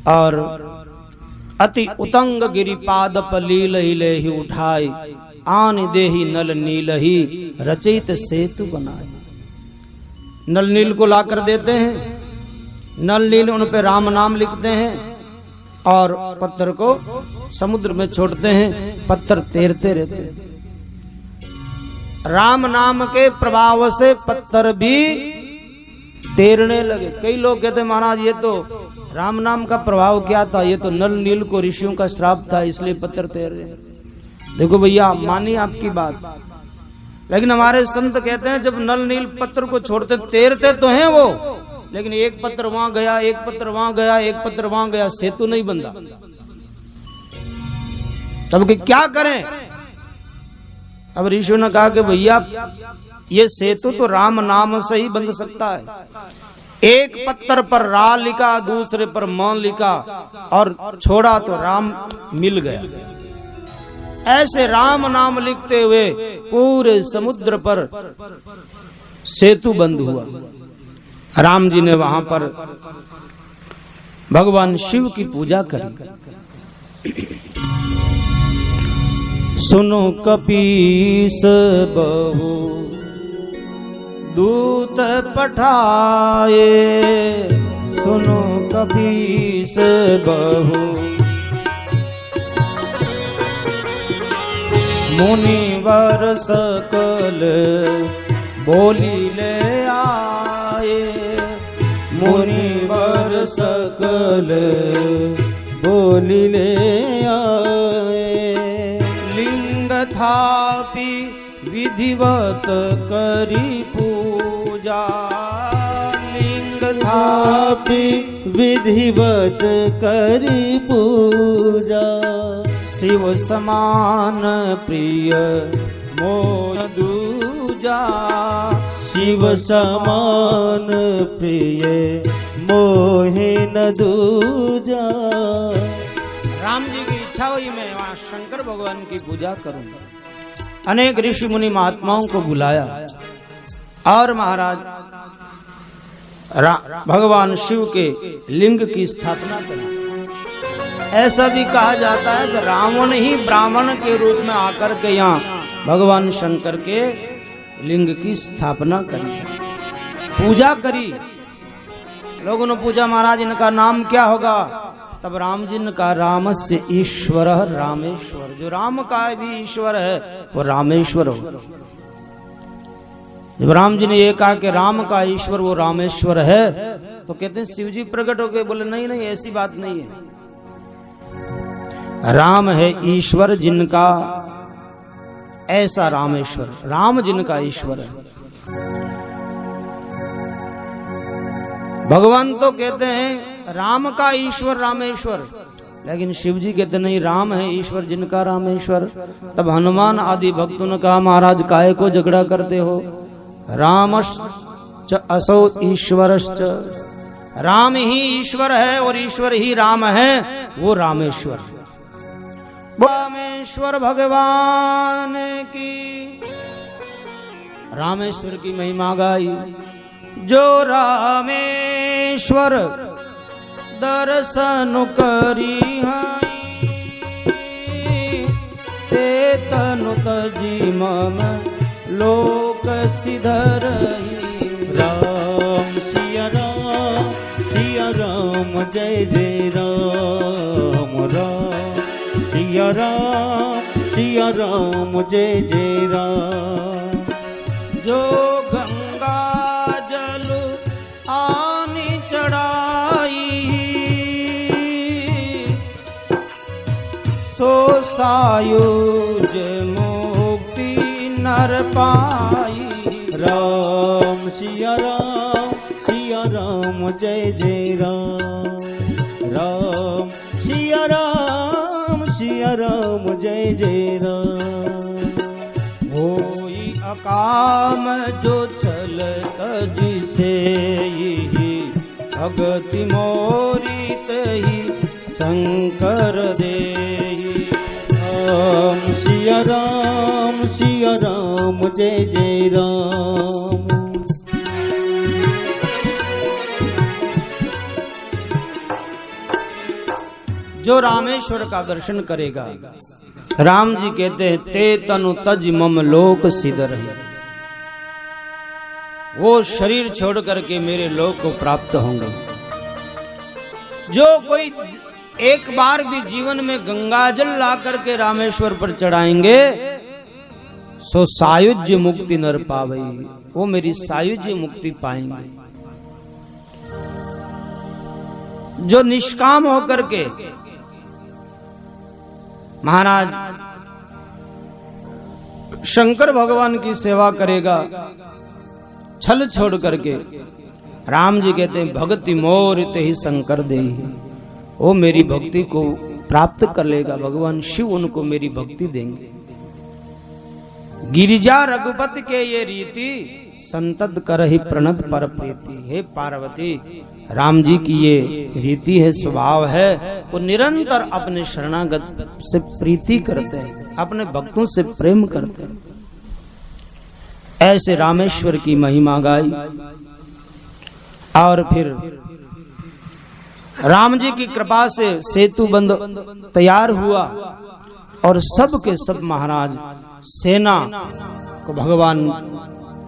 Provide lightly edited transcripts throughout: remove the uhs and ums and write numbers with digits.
और अति उतंग गिरिपाद लील हिले ही उठाए, आन देही नल नील ही रचित सेतु बनाए। नल नील को लाकर देते हैं, नल नील उन पे राम नाम लिखते हैं और पत्थर को समुद्र में छोड़ते हैं, पत्थर तैरते रहते हैं। राम नाम के प्रभाव से पत्थर भी तैरने लगे। कई लोग कहते महाराज ये तो राम नाम का प्रभाव क्या था, ये तो नल नील को ऋषियों का श्राप था इसलिए पत्थर तैर रहे हैं। देखो भैया मानी आपकी बात, लेकिन हमारे संत कहते हैं जब नल नील पत्थर को छोड़ते तैरते तो हैं वो, लेकिन एक पत्थर वहां गया, एक पत्थर वहां गया, एक पत्थर वहां गया, सेतु नहीं बनता। तब कि क्या करें? अब ऋषियों ने कहा कि भैया ये सेतु तो राम नाम से ही बन सकता है। एक पत्थर पर रा लिखा, दूसरे पर म लिखा और छोड़ा तो राम मिल गया। ऐसे राम नाम लिखते हुए पूरे समुद्र पर सेतु बंद हुआ। राम जी ने वहां पर भगवान शिव की पूजा करी। सुनो कपीस बहु दूत पठाए, सुनो कपीस बहु मुनिवर सकल बोली ले आए, मुनिवर सकल बोली ले आए। लिंग थापी विधिवत करी पूजा, लिंग थापी विधिवत करी पूजा। शिव समान प्रिय मोह दूजा, शिव समान प्रिय मोहे न दूजा। राम जी की इच्छा हुई मैं वहां शंकर भगवान की पूजा करूंगा। अनेक ऋषि मुनि महात्माओं को बुलाया और महाराज भगवान शिव के लिंग की स्थापना करी। ऐसा भी कहा जाता है कि रावण ही ब्राह्मण के रूप में आकर के यहाँ भगवान शंकर के लिंग की स्थापना करी, पूजा करी। लोगों ने पूछा महाराज इनका नाम क्या होगा? तब राम जी ने कहा रामस्य ईश्वर रामेश्वर। जो राम का भी ईश्वर है वो रामेश्वर हो। जब राम जी ने ये कहा कि राम का ईश्वर वो रामेश्वर है, तो कहते हैं शिव जी प्रकट हो गए, बोले नहीं नहीं ऐसी बात नहीं है। राम है ईश्वर जिनका, ऐसा रामेश्वर, राम जिनका ईश्वर है। भगवान तो कहते हैं राम का ईश्वर रामेश्वर, लेकिन शिव जी कहते नहीं राम है ईश्वर जिनका रामेश्वर। तब हनुमान आदि भक्तों ने कहा महाराज काहे को झगड़ा करते हो? रामश्च असौ ईश्वरश्च, राम ही ईश्वर है और ईश्वर ही राम है, वो रामेश्वर। रामेश्वर भगवान की, रामेश्वर की महिमा गाई। जो रामेश्वर दर्शन करी ते तनु तजी मम लोक सिधरही। राम सिया राम जय जय राम, राम सिया राम जय जय राम। जो गंगा जल आनी चढ़ाई, सो सायुज मुक्ति नर पाई। राम सिया राम जय जय राम, राम सिया राम जय जय राम। होई अकाम जो चलत जिसे, भगति मोरी तही शंकर देहि। राम सिया राम जय जय राम। जो रामेश्वर का दर्शन करेगा, राम जी कहते हैं ते तनु तज मम लोक सिद्ध रही, वो शरीर छोड़ करके मेरे लोक को प्राप्त होंगे। जो कोई एक बार भी जीवन में गंगाजल ला करके रामेश्वर पर चढ़ाएंगे, सो सायुज्य मुक्ति नर पावई, वो मेरी सायुज्य मुक्ति पाएंगे। जो निष्काम होकर के महाराज शंकर भगवान की सेवा करेगा, छल छोड़ करके, राम जी कहते हैं भक्ति मोर ते ही शंकर दे, वो मेरी भक्ति को प्राप्त कर लेगा। भगवान शिव उनको मेरी भक्ति देंगे। गिरिजा रघुपति के ये रीति संतत करहि प्रणत पर प्रीति। हे पार्वती, राम जी की ये रीति है, स्वभाव है, वो निरंतर अपने शरणागत से प्रीति करते हैं, अपने भक्तों से प्रेम करते हैं। ऐसे रामेश्वर की महिमा गाई और फिर राम जी की कृपा से सेतु बंध तैयार हुआ और सब के सब महाराज सेना को भगवान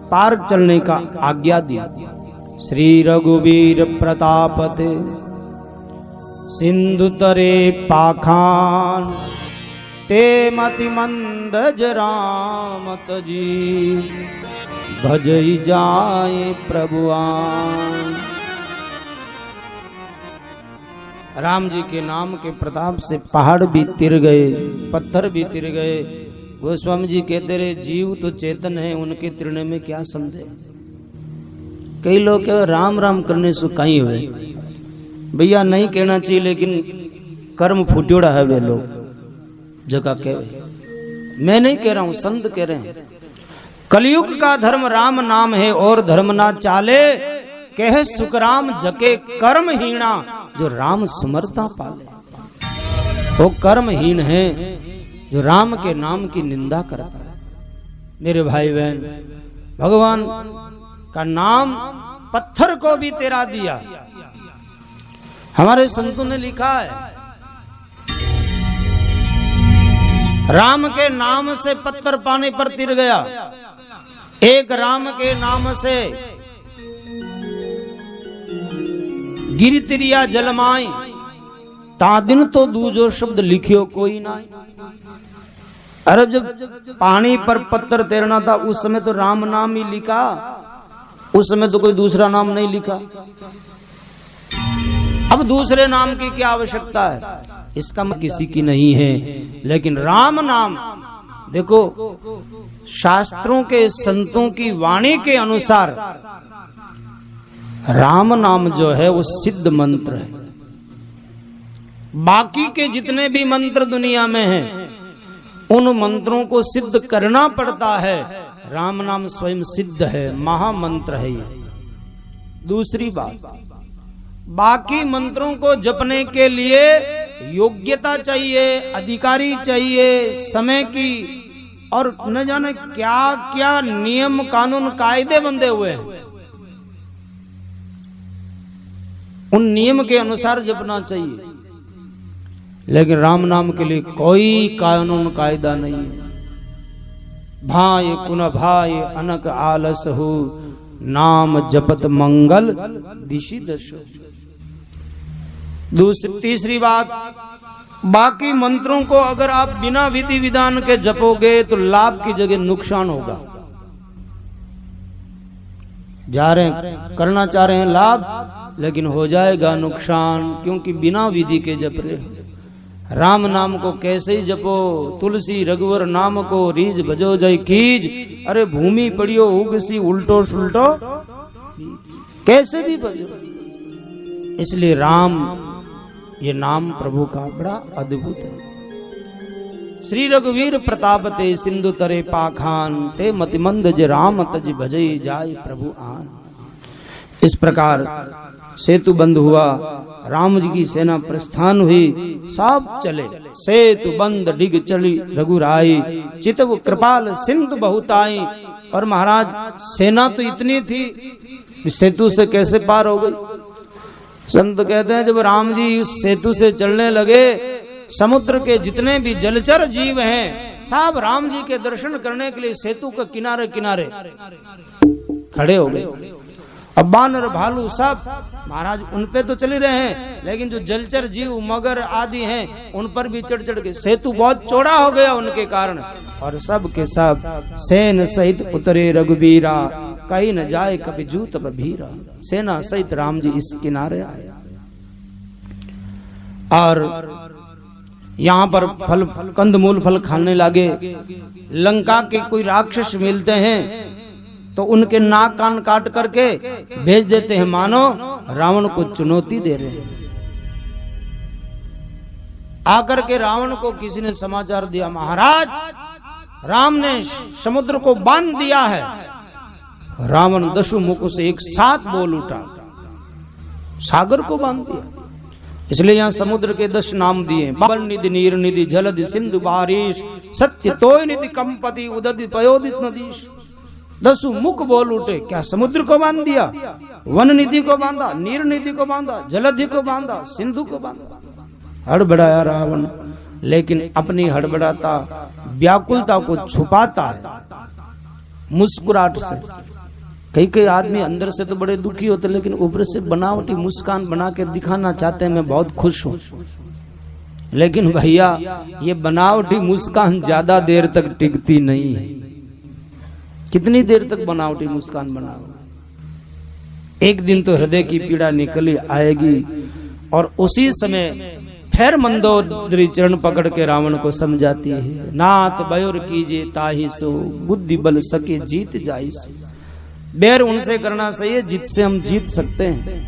पार चलने का आज्ञा दिया। श्री रघुवीर प्रतापते सिंधु तरे पाखान ते मति मंद राम तजी भजई जाए प्रभुआन। राम जी के नाम के प्रताप से पहाड़ भी तिर गए, पत्थर भी तिर गए। गोस्वामी जी कहते रहे जीव तो चेतन है, उनके तिरने में क्या समझे। कई लोग क्या राम राम करने से कहीं हुए, भैया नहीं कहना चाहिए, लेकिन कर्म फुट्योड़ा है वे लोग जगह कह। मैं नहीं कह रहा हूं, संत कह रहे हैं। कलयुग का धर्म राम नाम है और धर्म ना चाले, कह सुखराम जके कर्म हीना, जो राम समरता पाले। वो कर्महीन है जो राम के नाम की निंदा करता है। मेरे भाई बहन, भगवान का नाम पत्थर को भी तेरा दिया। हमारे संतों ने लिखा है राम के नाम से पत्थर पानी पर तिर गया, एक राम के नाम से गिर तिरिया जलमाई, तादिन तो दूजो शब्द लिखियो कोई ना। अरे जब पानी पर पत्थर तैरना था उस समय तो राम नाम ही लिखा, उस समय तो कोई दूसरा नाम नहीं लिखा। अब दूसरे नाम की क्या आवश्यकता है, इसका किसी की नहीं है। लेकिन राम नाम देखो, शास्त्रों के संतों की वाणी के अनुसार राम नाम जो है वो सिद्ध मंत्र है। बाकी के जितने भी मंत्र दुनिया में हैं, उन मंत्रों को सिद्ध करना पड़ता है। राम नाम स्वयं सिद्ध है, महामंत्र है ये। दूसरी बात, बाकी मंत्रों को जपने के लिए योग्यता चाहिए, अधिकारी चाहिए, समय की और न जाने क्या क्या नियम कानून कायदे बंधे हुए हैं। उन नियम के अनुसार जपना चाहिए। लेकिन राम नाम के लिए कोई कानून कायदा नहीं है। भाई कुन भाई अनक आलस हो, नाम जपत मंगल दिशि दशो। तीसरी बात, बाकी मंत्रों को अगर आप बिना विधि विधान के जपोगे तो लाभ की जगह नुकसान होगा। जा रहे हैं, करना चाह रहे हैं लाभ, लेकिन हो जाएगा नुकसान, क्योंकि बिना विधि के जप रहे हो। राम नाम को कैसे ही जपो, तुलसी रघुवर नाम को रीज भजो जय कीज। अरे भूमि पड़ियो उगसी उल्टो सुल्टो, कैसे भी भजो। इसलिए राम, ये नाम प्रभु का बड़ा अद्भुत है। श्री रघुवीर प्रताप ते सिंधु तरे पाखान, ते मतिमंद ज राम तज भजई जाय प्रभु आन। इस प्रकार सेतु बंद हुआ, राम जी की सेना प्रस्थान हुई, सब चले। सेतु बंद डिग चली रघुराई, चितव कृपाल सिंधु बहुताई। और महाराज सेना तो इतनी थी, सेतु से कैसे पार हो गई। संत कहते हैं जब राम जी उस सेतु से चलने लगे, समुद्र के जितने भी जलचर जीव हैं सब राम जी के दर्शन करने के लिए सेतु के किनारे किनारे खड़े हो गए। अब बानर भालू सब महाराज उन पे तो चले रहे हैं, लेकिन जो जलचर जीव मगर आदि हैं उन पर भी चढ़ चढ़ के, सेतु बहुत चौड़ा हो गया उनके कारण, और सब के सब सेन सहित उतरे रघुबीरा, कहीं न जाए कभी जूत भीरा। सेना सहित राम जी इस किनारे आए और यहाँ पर फल कंदमूल फल खाने लगे। लंका के कोई राक्षस मिलते हैं तो उनके नाक कान काट करके भेज देते हैं, मानो रावण को चुनौती दे रहे हैं। आकर के रावण को किसी ने समाचार दिया, महाराज राम ने समुद्र को बांध दिया है। रावण दशु मुख से एक साथ बोल उठा, सागर को बांध दिया। इसलिए यहाँ समुद्र के 10 नाम दिए, बल निधि, नीर निधि, जलधि, सिंधु, बारिश, सत्य तोय निधि, कंपति, उदधि, पयोदित नदीश। 10 मुख बोल उठे, क्या समुद्र को बांध दिया, वन निधि को बांधा, नीर निधि को बांधा, जलधि को बांधा, सिंधु को बांधा। हड़बड़ाया रावण, लेकिन अपनी हड़बड़ाता व्याकुलता को छुपाता है मुस्कुराहट से। कई आदमी अंदर से तो बड़े दुखी होते, लेकिन ऊपर से बनावटी मुस्कान बना के दिखाना चाहते हैं मैं बहुत खुश हूं। लेकिन भैया ये बनावटी मुस्कान ज्यादा देर तक टिकती नहीं है। कितनी देर तक बनावटी मुस्कान बनाओ? एक दिन तो हृदय की पीड़ा निकली आएगी। और उसी समय फिर मंदोदरी चरण पकड़ के रावण को समझाती है, नाथ बयोर कीजिए ताहि सो, बुद्धि बल सके जीत जाई सो। बैर उनसे करना सही है जिससे हम जीत सकते हैं।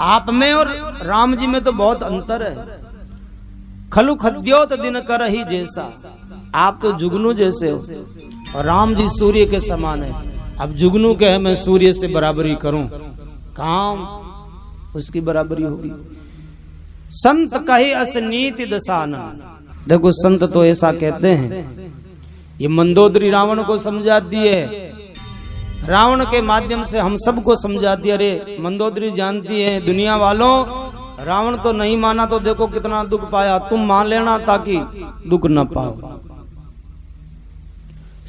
आप में और राम जी में तो बहुत अंतर है। खलु खद्योत दिन कर ही जैसा, आप तो जुगनू जैसे हो और राम जी सूर्य के समान है। अब जुगनू के है मैं सूर्य से बराबरी करूं, काम उसकी बराबरी होगी। संत कहे असनीति दसानन, देखो संत तो ऐसा कहते हैं। ये मंदोदरी रावण को समझा दिए, रावण के माध्यम से हम सबको समझा दिया। अरे मंदोदरी जानती है दुनिया वालों, रावण तो नहीं माना तो देखो कितना दुख पाया, तुम मान लेना ताकि दुख न पाओ।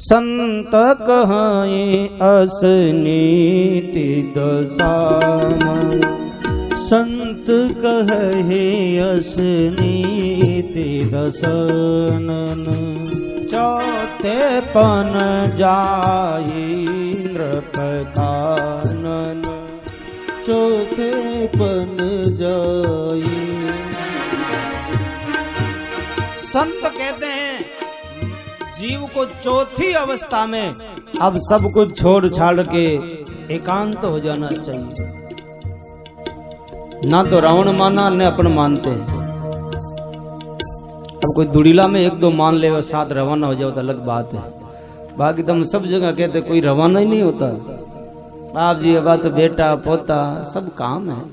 संत कहे असनीति दसानन, संत कहे असनीति दसानन, चौथे पन जाई नृप कानन, चौथे पन जाई। संत कहते हैं जीव को चौथी अवस्था में अब सब कुछ छोड़ छाड़ के एकांत हो जाना चाहिए। ना तो रावण माना न अपन मानते हैं। अब कोई दुड़ीला में 1-2 मान ले और साथ रवाना हो जाओ तो अलग बात है। बाकी तुम सब जगह कहते कोई रवाना ही नहीं होता। आप जी अब तो बेटा पोता सब काम है।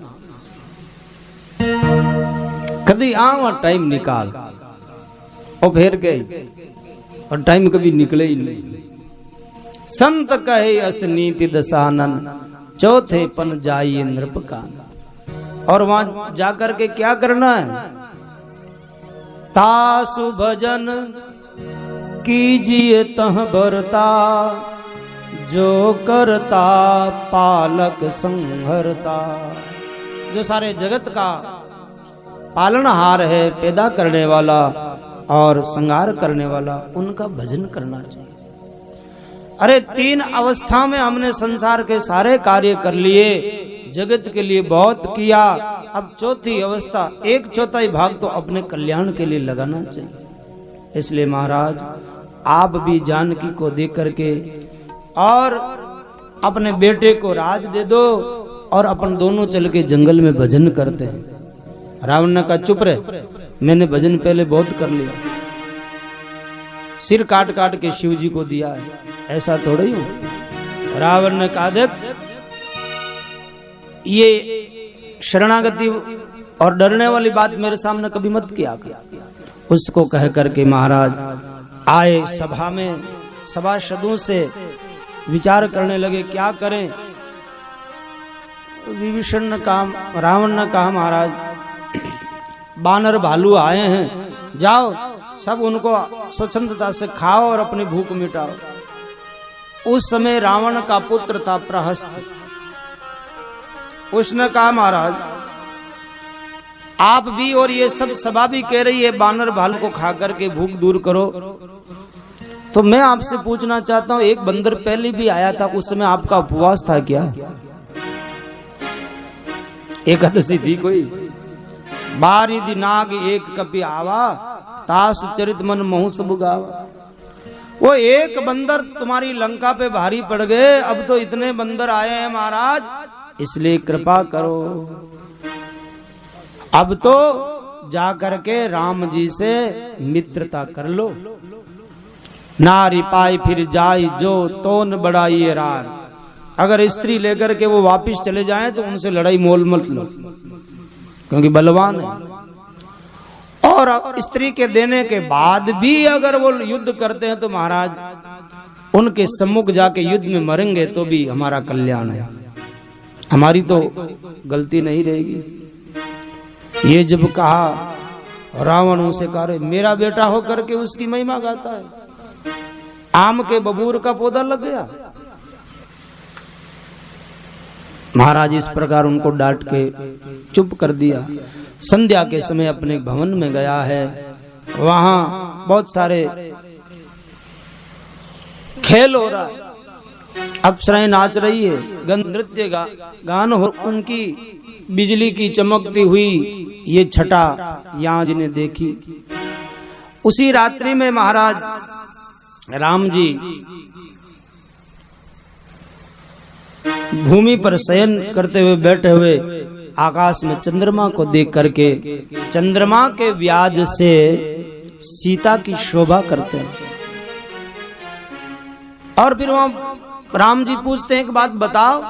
कभी आओ टाइम निकाल और फिर गए और टाइम कभी निकले ही नहीं। संत कहे असनीति दसानन, चौथे पन जाइए नृप कानन। और वहां जाकर के क्या करना है? तासु भजन कीजिए तह बरता, जो करता पालक संहरता। जो सारे जगत का पालनहार है, पैदा करने वाला और संहार करने वाला, उनका भजन करना चाहिए। अरे 3 अवस्था में हमने संसार के सारे कार्य कर लिए, जगत के लिए बहुत किया, अब चौथी अवस्था 1/4 भाग तो अपने कल्याण के लिए लगाना चाहिए। इसलिए महाराज आप भी जानकी को दे करके और अपने बेटे को राज दे दो और अपन दोनों चल के जंगल में भजन करते हैं। रावण ने कहा चुप रहे, मैंने भजन पहले बहुत कर लिया। सिर काट काट के शिव जी को दिया है, ऐसा थोड़ा ही हो। रावण ने कहा देख ये शरणागति और डरने वाली बात मेरे सामने कभी मत किया। उसको कह करके महाराज आए सभा में, सभासदों से विचार करने लगे क्या करें। विभीषण ने कहा, रावण ने कहा, महाराज बानर भालू आए हैं, जाओ सब उनको स्वच्छंदता से खाओ और अपनी भूख मिटाओ। उस समय रावण का पुत्र था प्रहस्त। उसने कहा, महाराज आप भी और ये सब सभा भी कह रही है बानर भालू को खा करके भूख दूर करो, तो मैं आपसे पूछना चाहता हूं, एक बंदर पहले भी आया था, उस समय आपका उपवास था क्या? एकादशी थी कोई? बारी दिनाग एक कपि आवा, तास चरित मन महु सब गावा। वो एक बंदर तुम्हारी लंका पे भारी पड़ गए, अब तो इतने बंदर आए हैं महाराज, इसलिए कृपा करो। अब तो जाकर के राम जी से मित्रता कर लो। नारी पाई फिर जाई जो तोन बढ़ाई रार। अगर स्त्री लेकर के वो वापिस चले जाएं तो उनसे लड़ाई मोल मत लो, क्योंकि बलवान है। और स्त्री के देने के बाद भी अगर वो युद्ध करते हैं तो महाराज उनके सम्मुख जाके युद्ध में मरेंगे तो भी हमारा कल्याण है, हमारी तो गलती नहीं रहेगी। ये जब कहा, रावण उसे कहा, मेरा बेटा होकर के उसकी महिमा गाता है, आम के बबूर का पौधा लग गया। महाराज इस प्रकार उनको डांट के चुप कर दिया। संध्या के समय अपने भवन में गया है, वहां बहुत सारे खेल हो रहा है, अप्सराएं नाच रही है, गंध नृत्य गान हो, उनकी बिजली की चमकती हुई ये छटा यहाँ जिन्हें देखी। उसी रात्रि में महाराज राम जी भूमि पर शयन करते हुए बैठे हुए आकाश में चंद्रमा को देख करके चंद्रमा के व्याज से सीता की शोभा करते हैं। और फिर वहां राम जी पूछते हैं कि बात बताओ,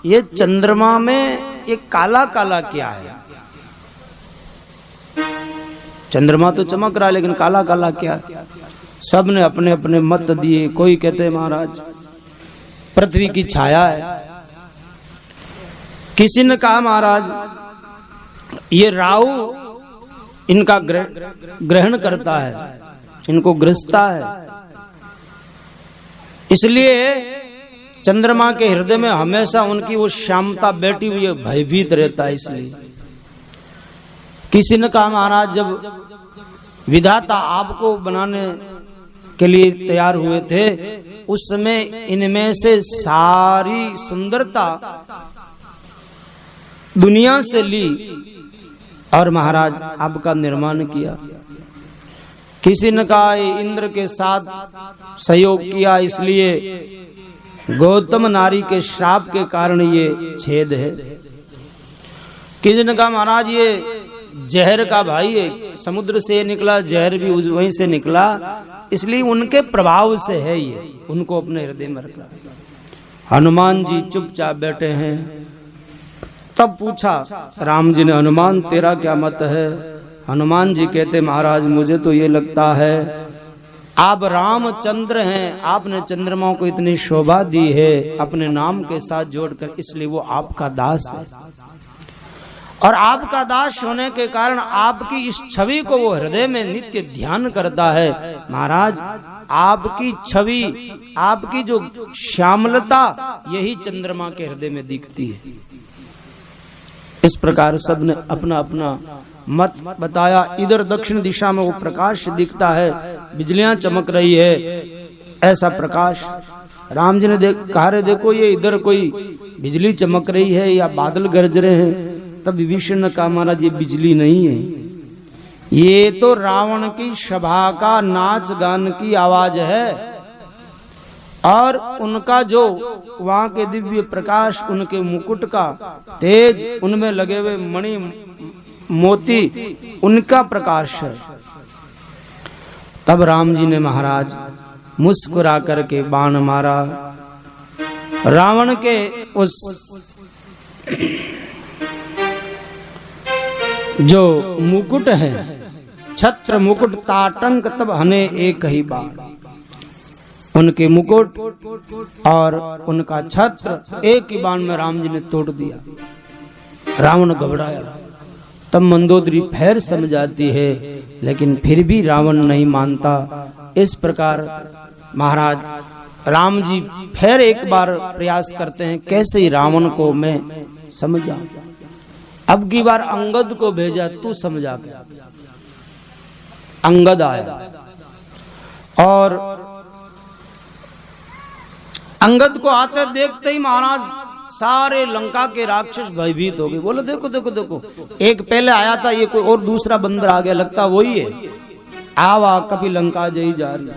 ये चंद्रमा में ये काला काला क्या है? चंद्रमा तो चमक रहा है लेकिन काला काला क्या? सब ने अपने अपने मत दिए। कोई कहते महाराज पृथ्वी की छाया है, किसी ने कहा महाराज ये राहु इनका ग्रहण करता है, इनको ग्रसता है, इसलिए चंद्रमा के हृदय में हमेशा उनकी वो श्यामता बैठी हुई है, भयभीत रहता है इसलिए। किसी ने कहा महाराज जब विधाता आपको बनाने के लिए तैयार हुए थे उस समय इनमें से सारी सुंदरता दुनिया से ली और महाराज आपका निर्माण किया। किसी ने कहा इंद्र के साथ सहयोग किया इसलिए गौतम नारी के श्राप के कारण ये छेद है। किसी ने कहा महाराज ये जहर का भाई है, समुद्र से निकला जहर भी वहीं से निकला, इसलिए उनके प्रभाव से है ये, उनको अपने हृदय में रखना। हनुमान जी चुपचाप बैठे हैं। तब पूछा राम जी ने, हनुमान तेरा क्या मत है? हनुमान जी कहते महाराज मुझे तो ये लगता है आप रामचंद्र हैं, आपने चंद्रमा को इतनी शोभा दी है अपने नाम के साथ जोड़कर, इसलिए वो आपका दास है। और आपका दास होने के कारण आपकी इस छवि को वो हृदय में नित्य ध्यान करता है। महाराज आपकी छवि, आपकी जो श्यामलता यही चंद्रमा के हृदय में दिखती है। इस प्रकार सबने अपना अपना मत बताया। इधर दक्षिण दिशा में वो प्रकाश दिखता है, बिजलियां चमक रही है, ऐसा प्रकाश। राम जी ने कहा रे देखो ये इधर कोई बिजली चमक रही है या बादल गरज रहे हैं। तब विभीषण ने कहा महाराज ये बिजली नहीं है, ये तो रावण की सभा का नाच गान की आवाज है। और उनका जो वहां के दिव्य प्रकाश, उनके मुकुट का तेज, उनमें लगे हुए मणि मोती, उनका प्रकाश है। तब राम जी ने महाराज मुस्कुरा करके बाण मारा। रावण के उस जो मुकुट है, छत्र मुकुट ताटंक, तब हने एक ही बाण। उनके मुकुट और उनका छत्र एक ही बाण में राम जी ने तोड़ दिया। रावण घबराया। तब मंदोदरी फिर समझाती है, लेकिन फिर भी रावण नहीं मानता। इस प्रकार महाराज राम जी फिर एक बार प्रयास करते हैं, कैसे ही रावण को मैं समझा। अब की बार अंगद को भेजा, तू समझा के। अंगद आया और अंगद को आते देखते ही महाराज सारे लंका के राक्षस भयभीत हो गए। बोले देखो देखो देखो, एक पहले आया था, ये कोई और दूसरा बंदर आ गया, लगता वही है। आवा कभी लंका जई जा रही।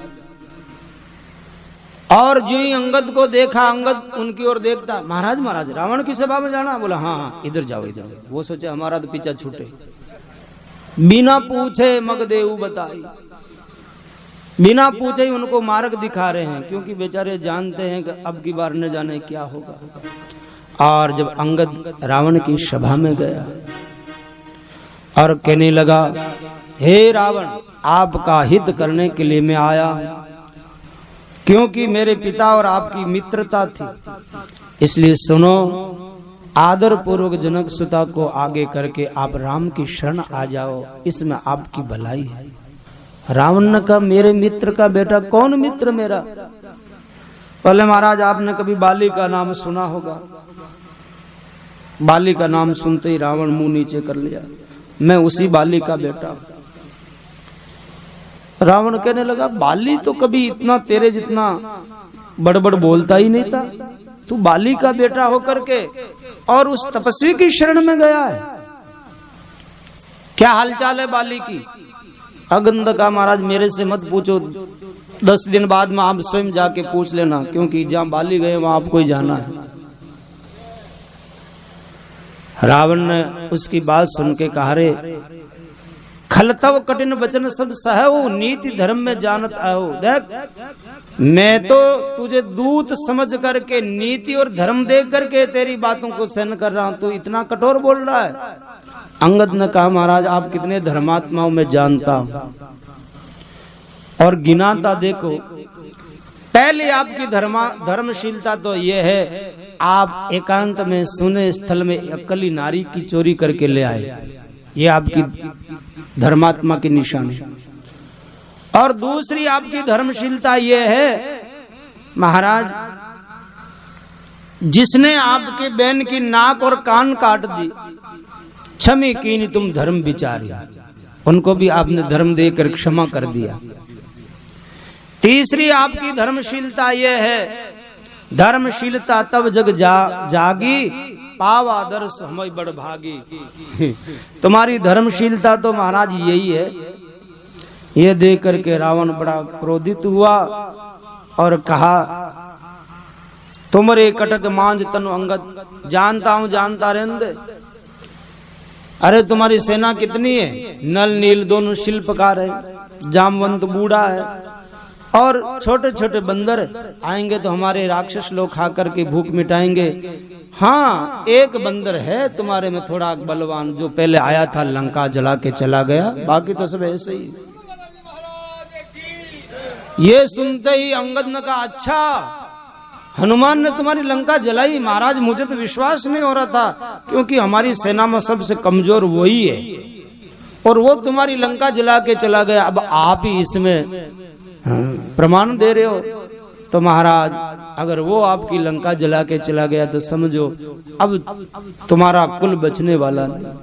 और जो ही अंगद को देखा, अंगद उनकी ओर देखता, महाराज महाराज रावण की सभा में जाना। बोला हाँ हाँ इधर जाओ इधर। वो सोचे हमारा तो पीछा छूटे। बिना पूछे मगदेव बताई, बिना पूछे ही उनको मार्ग दिखा रहे हैं, क्योंकि बेचारे जानते हैं कि अब की बार न जाने क्या होगा। और जब अंगद रावण की सभा में गया और कहने लगा, हे रावण, आपका हित करने के लिए मैं आया, क्योंकि मेरे पिता और आपकी मित्रता थी, इसलिए सुनो। आदर पूर्वक जनक सुता को आगे करके आप राम की शरण आ जाओ, इसमें आपकी भलाई है। रावण ने कहा, मेरे मित्र का बेटा? कौन मित्र मेरा? पहले महाराज आपने कभी बाली का नाम सुना होगा। बाली का नाम सुनते ही रावण मुंह नीचे कर लिया, मैं उसी बाली का बेटा। रावण कहने लगा, बाली तो कभी इतना तेरे जितना बड़बड़ बोलता ही नहीं था, तू बाली का बेटा होकर के और उस तपस्वी की शरण में गया है। क्या हालचाल है बाली की? अगंध का महाराज मेरे से मत पूछो, 10 दिन बाद में आप स्वयं जाके पूछ लेना, क्योंकि जहां बाली गए वहां आपको ही जाना है। रावण ने उसकी बात सुन के कहा, रे खलतव कठिन वचन सब सहु, नीति धर्म में जानत आयो। देख, मैं तो तुझे दूत समझ करके नीति और धर्म देख करके तेरी बातों को सहन कर रहा हूं, तू इतना कठोर बोल रहा है। अंगद ने कहा, महाराज आप कितने धर्मात्माओं में जानता हूं और गिनाता। देखो, पहले आपकी धर्मशीलता तो यह है, आप एकांत में सुने स्थल में अकेली नारी की चोरी करके ले आए, ये आपकी धर्मात्मा की निशानी। और दूसरी आपकी धर्मशीलता यह है महाराज, जिसने आपके बहन की नाक और कान काट दी, क्षमी कीनी तुम धर्म विचारी, उनको भी आपने धर्म देकर क्षमा कर दिया। तीसरी आपकी धर्मशीलता यह है, धर्मशीलता तब जग जागी, पावा दर्श हमें बड़ भागी। तुम्हारी धर्मशीलता तो महाराज यही है। ये देख करके रावण बड़ा क्रोधित हुआ और कहा, तुमरे कटक मांझ तनु अंगद, जानता हूं जानता रहने। अरे तुम्हारी सेना कितनी है? नल नील दोनों शिल्पकार है, जामवंत बूढ़ा है, और छोटे छोटे बंदर आएंगे तो हमारे राक्षस लोग खा करके भूख मिटाएंगे। हाँ, एक बंदर है तुम्हारे में थोड़ा बलवान, जो पहले आया था लंका जला के चला गया, बाकी तो सब ऐसे ही। ये सुनते ही अंगद ने कहा, अच्छा हनुमान ने तुम्हारी लंका जलाई? महाराज मुझे तो विश्वास नहीं हो रहा था, क्योंकि हमारी सेना में सबसे कमजोर वही है, और वो तुम्हारी लंका जला के चला गया। अब आप ही इसमें प्रमाण दे रहे हो, तो महाराज अगर वो आपकी लंका जला के चला गया तो समझो अब तुम्हारा कुल बचने वाला नहीं।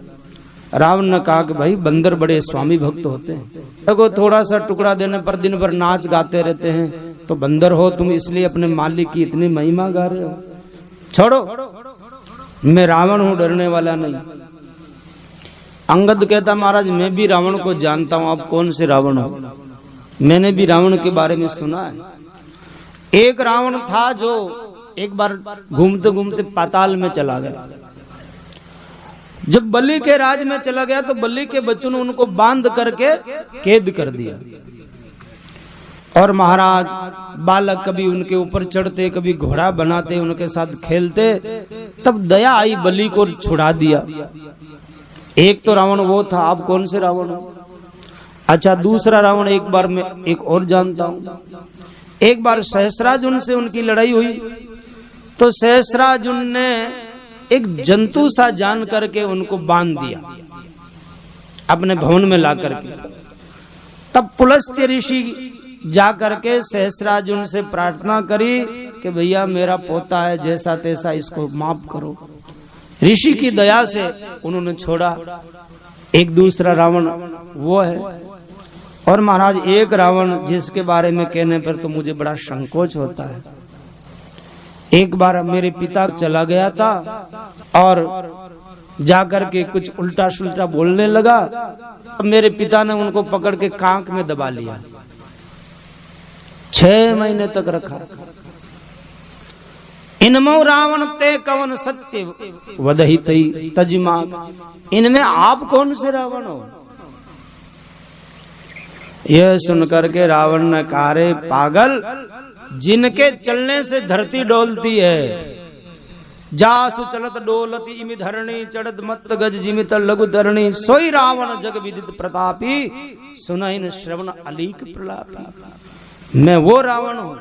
रावण ने कहा कि भाई बंदर बड़े स्वामी भक्त होते हैं, देखो थोड़ा सा टुकड़ा देने पर दिन भर नाच गाते रहते हैं, तो बंदर हो तुम इसलिए अपने मालिक की इतनी महिमा गा रहे हो। छोड़ो, मैं रावण हूं, डरने वाला नहीं। अंगद कहता, महाराज मैं भी रावण को जानता हूं, आप कौन से रावण हो? मैंने भी रावण के बारे में सुना है। एक रावण था जो एक बार घूमते घूमते पाताल में चला गया। जब बलि के राज में चला गया तो बलि के बच्चों ने उनको बांध करके कैद कर दिया, और महाराज बालक कभी उनके ऊपर चढ़ते, कभी घोड़ा बनाते, उनके साथ खेलते। तब दया आई, बलि को छुड़ा दिया। एक तो रावण वो था, आप कौन से रावण हो? अच्छा, दूसरा रावण एक बार मैं एक और जानता हूं। एक बार सहस्रार्जुन से उनकी लड़ाई हुई तो सहस्रार्जुन ने एक जंतु सा जान करके उनको बांध दिया अपने भवन में ला करके। तब पुलस्त्य ऋषि जा करके सहस्रार्जुन से प्रार्थना करी कि भैया मेरा पोता है, जैसा तैसा इसको माफ करो। ऋषि की दया से उन्होंने छोड़ा। एक दूसरा रावण वो है। और महाराज एक रावण जिसके बारे में कहने पर तो मुझे बड़ा संकोच होता है। एक बार मेरे पिता चला गया था और जाकर के कुछ उल्टा सुल्टा बोलने लगा। मेरे पिता ने उनको पकड़ के कांख में दबा लिया, 6 महीने तक रखा। इनमो रावण ते कवन सत्य वदहि तजिमा, इनमें आप कौन से रावण हो? यह सुनकर के रावण ने कहा, रे पागल, जिनके चलने से धरती डोलती है, जासु चलत डोलती इमि धरणी, चढ़त मत गज जिमित लघु धरणी, सोई रावण जग विदित प्रतापी, सुनहिन श्रवण अलीक प्रलापी। मैं वो रावण हूं।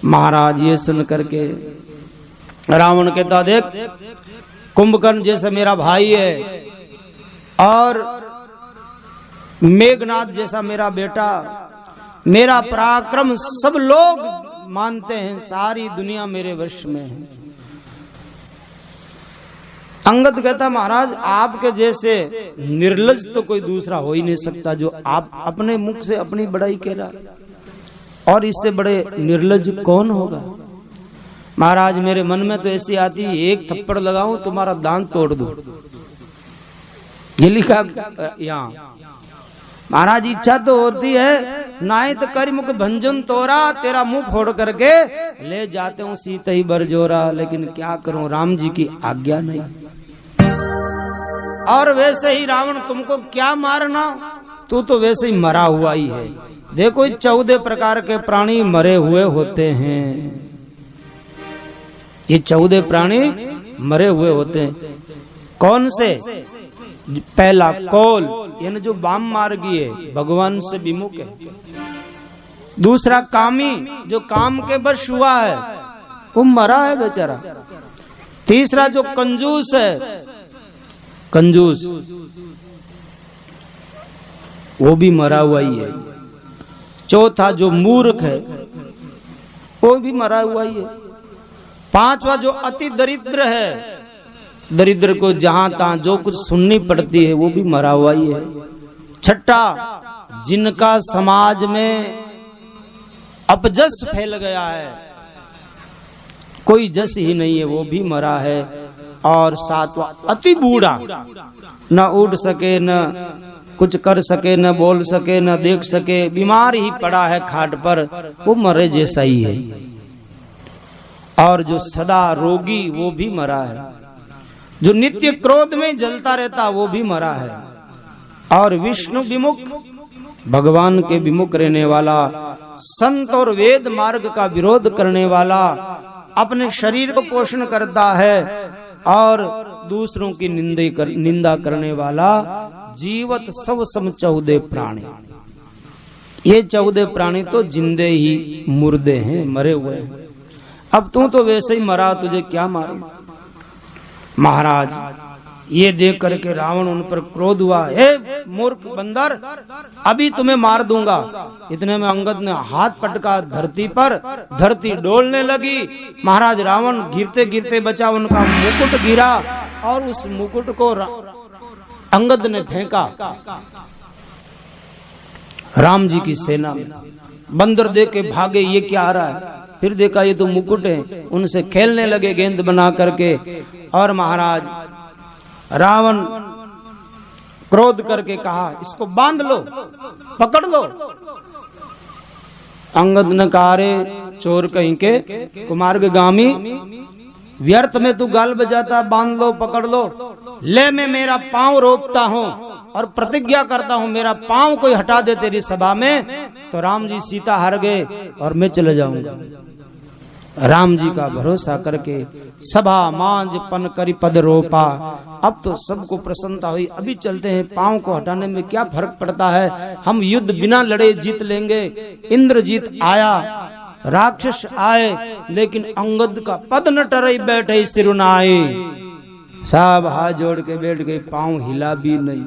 महाराज ये सुन करके रावण कहता, देख कुंभकर्ण जैसा मेरा भाई है और मेघनाथ जैसा मेरा बेटा, मेरा पराक्रम सब लोग मानते हैं, सारी दुनिया मेरे वश में है। अंगद कहता, महाराज आपके जैसे निर्लज तो कोई दूसरा हो ही नहीं सकता, जो आप अपने मुख से अपनी बड़ाई कह रहा, और इससे बड़े निर्लज कौन होगा? महाराज मेरे मन में तो ऐसी आती, एक थप्पड़ लगाऊं तुम्हारा दांत तोड़ दूं। ये लिखा यहाँ। महाराज इच्छा तो होती है, नाय तो कर मुख भंजन तोरा, तेरा मुंह फोड़ करके ले जाते हूँ सीत ही बरजोरा, लेकिन क्या करूं राम जी की आज्ञा नहीं। और वैसे ही रावण तुमको क्या मारना, तू तो वैसे ही मरा हुआ ही है। देखो 14 प्रकार के प्राणी मरे हुए होते हैं, ये 14 प्राणी मरे हुए होते हैं। कौन से? पहला कौल, यानी जो वाम मार्गी है, भगवान से विमुख है। दूसरा कामी, जो काम के वश हुआ है, वो मरा है बेचारा। तीसरा जो कंजूस है, कंजूस वो भी मरा हुआ ही है। चौथा जो मूर्ख है, वो भी मरा हुआ ही है। पांचवा जो अति दरिद्र है, दरिद्र को जहां तहां जो कुछ सुननी पड़ती है, वो भी मरा हुआ ही है। छठा जिनका समाज में अपजस फैल गया है, कोई जस ही नहीं है, वो भी मरा है। और सातवां अति बूढ़ा, न उठ सके, न कुछ कर सके, न बोल सके, न देख सके, बीमार ही पड़ा है खाट पर, वो मरे जैसा ही है। और जो सदा रोगी, वो भी मरा है। जो नित्य क्रोध में जलता रहता, वो भी मरा है। और विष्णु विमुख, भगवान के विमुख रहने वाला, संत और वेद मार्ग का विरोध करने वाला, अपने शरीर को पोषण करता है और दूसरों की निंदा करने वाला, जीवत सब सम 14 प्राणी। ये 14 प्राणी तो जिंदे ही मुर्दे हैं, मरे हुए हैं। अब तू तो वैसे ही मरा, तुझे क्या मारे? महाराज ये देख करके रावण उन पर क्रोध हुआ, ए मूर्ख बंदर, अभी तुम्हें मार दूंगा। इतने में अंगद ने हाथ पटका धरती पर, धरती डोलने लगी। महाराज रावण गिरते गिरते बचा, उनका मुकुट गिरा और उस मुकुट को अंगद ने फेंका राम जी की सेना में। बंदर देख के भागे, ये क्या आ रहा है? फिर देखा ये तो मुकुट है। उनसे खेलने लगे गेंद बना करके। और महाराज रावण क्रोध करके कहा, इसको बांध लो, पकड़ लो। अंगद ने कहा, रे चोर कहीं के, कुमार्गामी, व्यर्थ में तू गाल बजाता, बांध लो, पकड़ लो। ले मैं मेरा पांव रोकता हूँ और प्रतिज्ञा करता हूँ, मेरा पांव कोई हटा दे तेरी सभा में तो राम जी सीता हार गए और मैं चले जाऊंगा। राम जी का भरोसा करके सभा मांझ पन करी पद रोपा। अब तो सबको प्रसन्नता हुई, अभी चलते हैं, पांव को हटाने में क्या फर्क पड़ता है, हम युद्ध बिना लड़े जीत लेंगे। इंद्रजीत आया, राक्षस आए, लेकिन अंगद का पद न टरई बैठे सिरुनाई। सब हाथ जोड़ के बैठ गए, पांव हिला भी नहीं।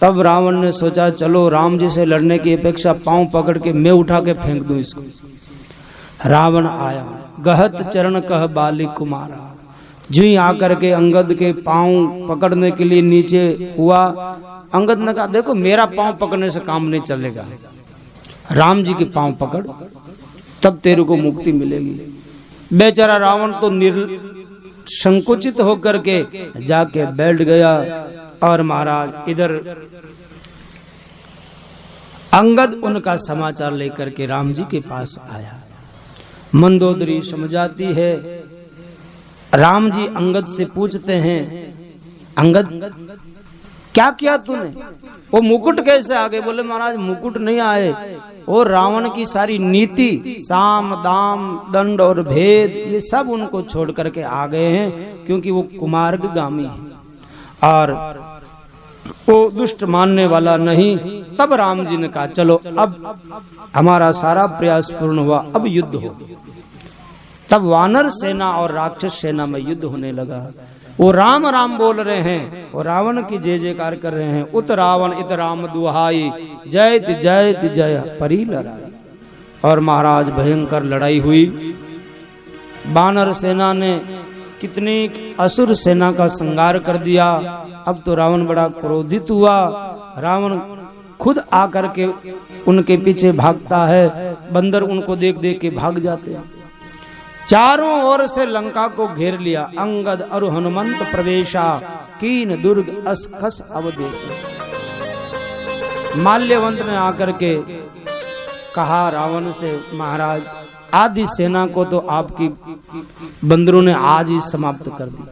तब रावण ने सोचा चलो राम जी से लड़ने की अपेक्षा पांव पकड़ के मैं उठा के फेंक दूं इसको। रावण आया, गहत चरण कह बाली कुमारा, जो ही आकर के अंगद के पांव पकड़ने के लिए नीचे हुआ। अंगद ने कहा देखो मेरा पांव पकड़ने से काम नहीं चलेगा, राम जी के पांव पकड़, तब तेरे को मुक्ति मिलेगी। बेचारा रावण तो संकुचित होकर के जाके बैठ गया। और महाराज इधर अंगद उनका समाचार लेकर के राम जी के पास आया। मंदोदरी समझाती है, राम जी अंगद से पूछते हैं अंगद क्या किया तूने, वो मुकुट कैसे आ गए? बोले महाराज मुकुट नहीं आए, वो रावण की सारी नीति साम दाम दंड और भेद ये सब उनको छोड़ करके आ गए हैं, क्योंकि वो कुमार्गामी है और वो दुष्ट मानने वाला नहीं। तब राम जी ने कहा चलो अब हमारा सारा प्रयास पूर्ण हुआ, अब युद्ध हो। तब वानर सेना और राक्षस सेना में युद्ध होने लगा। वो राम राम बोल रहे हैं, वो रावण की जय जयकार कर रहे हैं। उत रावण इत राम दुहाई, जयत जयत जय परी लड़ाई। और महाराज भयंकर लड़ाई हुई। वानर सेना ने कितनी असुर सेना का संहार कर दिया। अब तो रावण बड़ा क्रोधित हुआ। रावण खुद आकर के उनके पीछे भागता है, बंदर उनको देख देख के भाग जाते हैं। चारों ओर से लंका को घेर लिया। अंगद और हनुमंत प्रवेशा, कीन दुर्ग अस खस अवदेश। माल्यवंत ने आकर के कहा रावण से, महाराज आधी सेना को तो आपकी बंदरों ने आज ही समाप्त कर दी।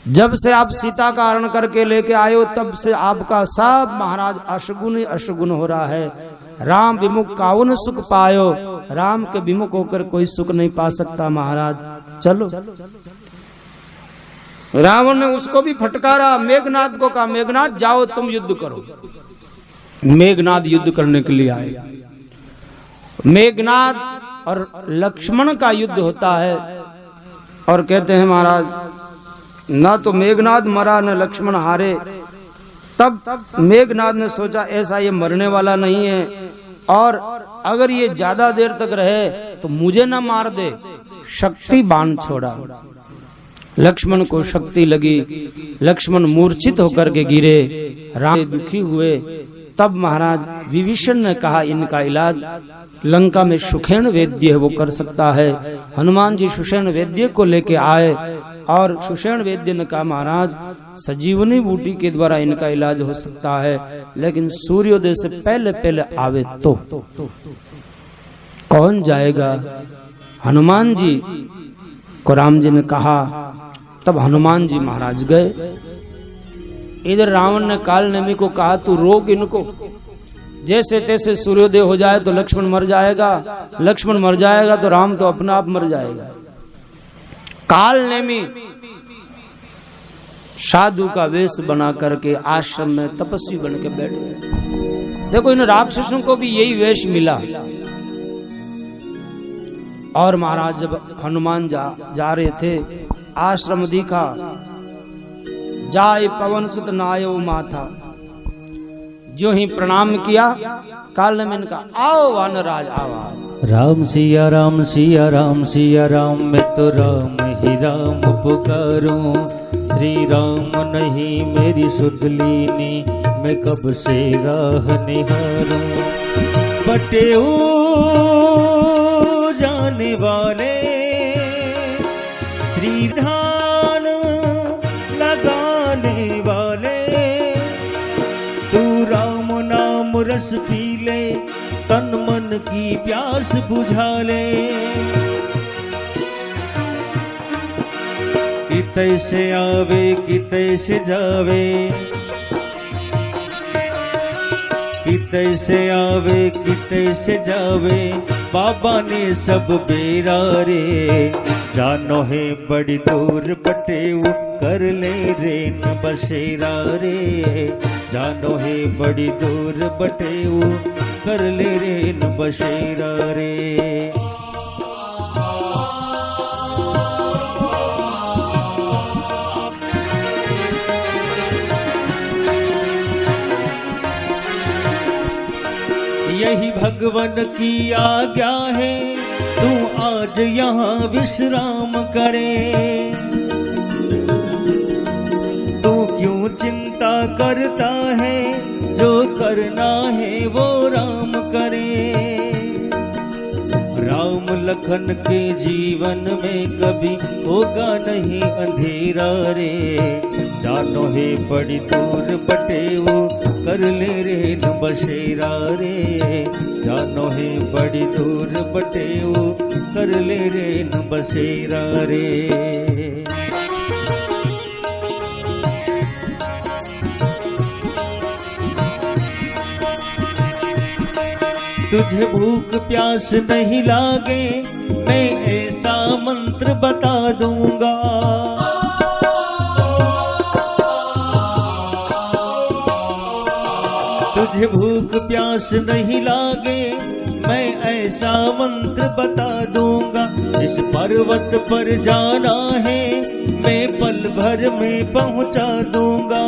जब से आप सीता का हरण करके लेके आए हो तब से आपका सब महाराज अशगुन ही अशगुन हो रहा है। राम विमुख काउन सुख पायो, राम के विमुख होकर कोई सुख नहीं पा सकता महाराज, चलो। रावण ने उसको भी फटकारा, मेघनाद को कहा मेघनाद जाओ तुम युद्ध करो। मेघनाद युद्ध करने के लिए आए। मेघनाद और लक्ष्मण का युद्ध होता है और कहते हैं महाराज ना तो मेघनाद मरा न लक्ष्मण हारे। तब मेघनाद ने सोचा ऐसा ये मरने वाला नहीं है, और अगर ये ज्यादा देर तक रहे तो मुझे न मार दे। शक्ति बाण छोड़ा, लक्ष्मण को शक्ति लगी, लक्ष्मण मूर्छित होकर के गिरे। राम दुखी हुए। तब महाराज विभीषण ने कहा इनका इलाज लंका में सुषेण वैद्य है, वो कर सकता है। हनुमान जी सुषेण वैद्य को लेके आए और सुषेण वैद्य ने कहा महाराज संजीवनी बूटी के द्वारा इनका इलाज हो सकता है, लेकिन सूर्योदय से पहले पहले आवे तो। कौन जाएगा? हनुमान जी को राम जी ने कहा। तब हनुमान जी महाराज गए। इधर रावण ने काल नेमी को कहा तू रोक इनको, जैसे तैसे सूर्योदय हो जाए तो लक्ष्मण मर जाएगा, लक्ष्मण मर जाएगा तो राम तो अपना आप मर जाएगा। काल नेमी साधु का वेश बना करके आश्रम में तपस्वी बन के बैठ गए। देखो इन राक्षसों को भी यही वेश मिला। और महाराज जब हनुमान जा रहे थे, आश्रम दिखा, जाय पवन सुत नायो माथा। जो ही प्रणाम किया, काल ने मैंने कहा आओ वानराज आओ। राम सिया राम सिया राम सिया राम, मैं तो राम ही राम पुकारूं। श्री राम नहीं मेरी सुध लीनी, मैं कब से राह निहारूं। बटे जाने वाले श्री धान लगाने वाले, तू राम नाम रस पी ले, तन मन की प्यास बुझा ले। कितै से आवे कितै से जावे, कितै से आवे कितै से जावे, बाबा ने सब बेरा रे। जानो है बड़ी दूर बटेऊ कर ले रे न बसेरा रे। जानो है बड़ी दूर बटेऊ कर ले रे न बसेरा रे। यही भगवान की आज्ञा है तू आज यहाँ विश्राम करे। तू क्यों चिंता करता है, जो करना है वो राम करे। राम लखन के जीवन में कभी होगा नहीं अंधेरा रे। जानो है बड़ी दूर बटेऊ कर ले रे न बसेरा रे। जानो है बड़ी दूर बटेऊ कर ले रे न बसेरा रे। तुझे भूख प्यास नहीं लागे, मैं ऐसा मंत्र बता दूंगा। तुझे भूख प्यास नहीं लागे, मैं ऐसा मंत्र बता दूंगा। जिस पर्वत पर जाना है, मैं पल भर में पहुंचा दूंगा।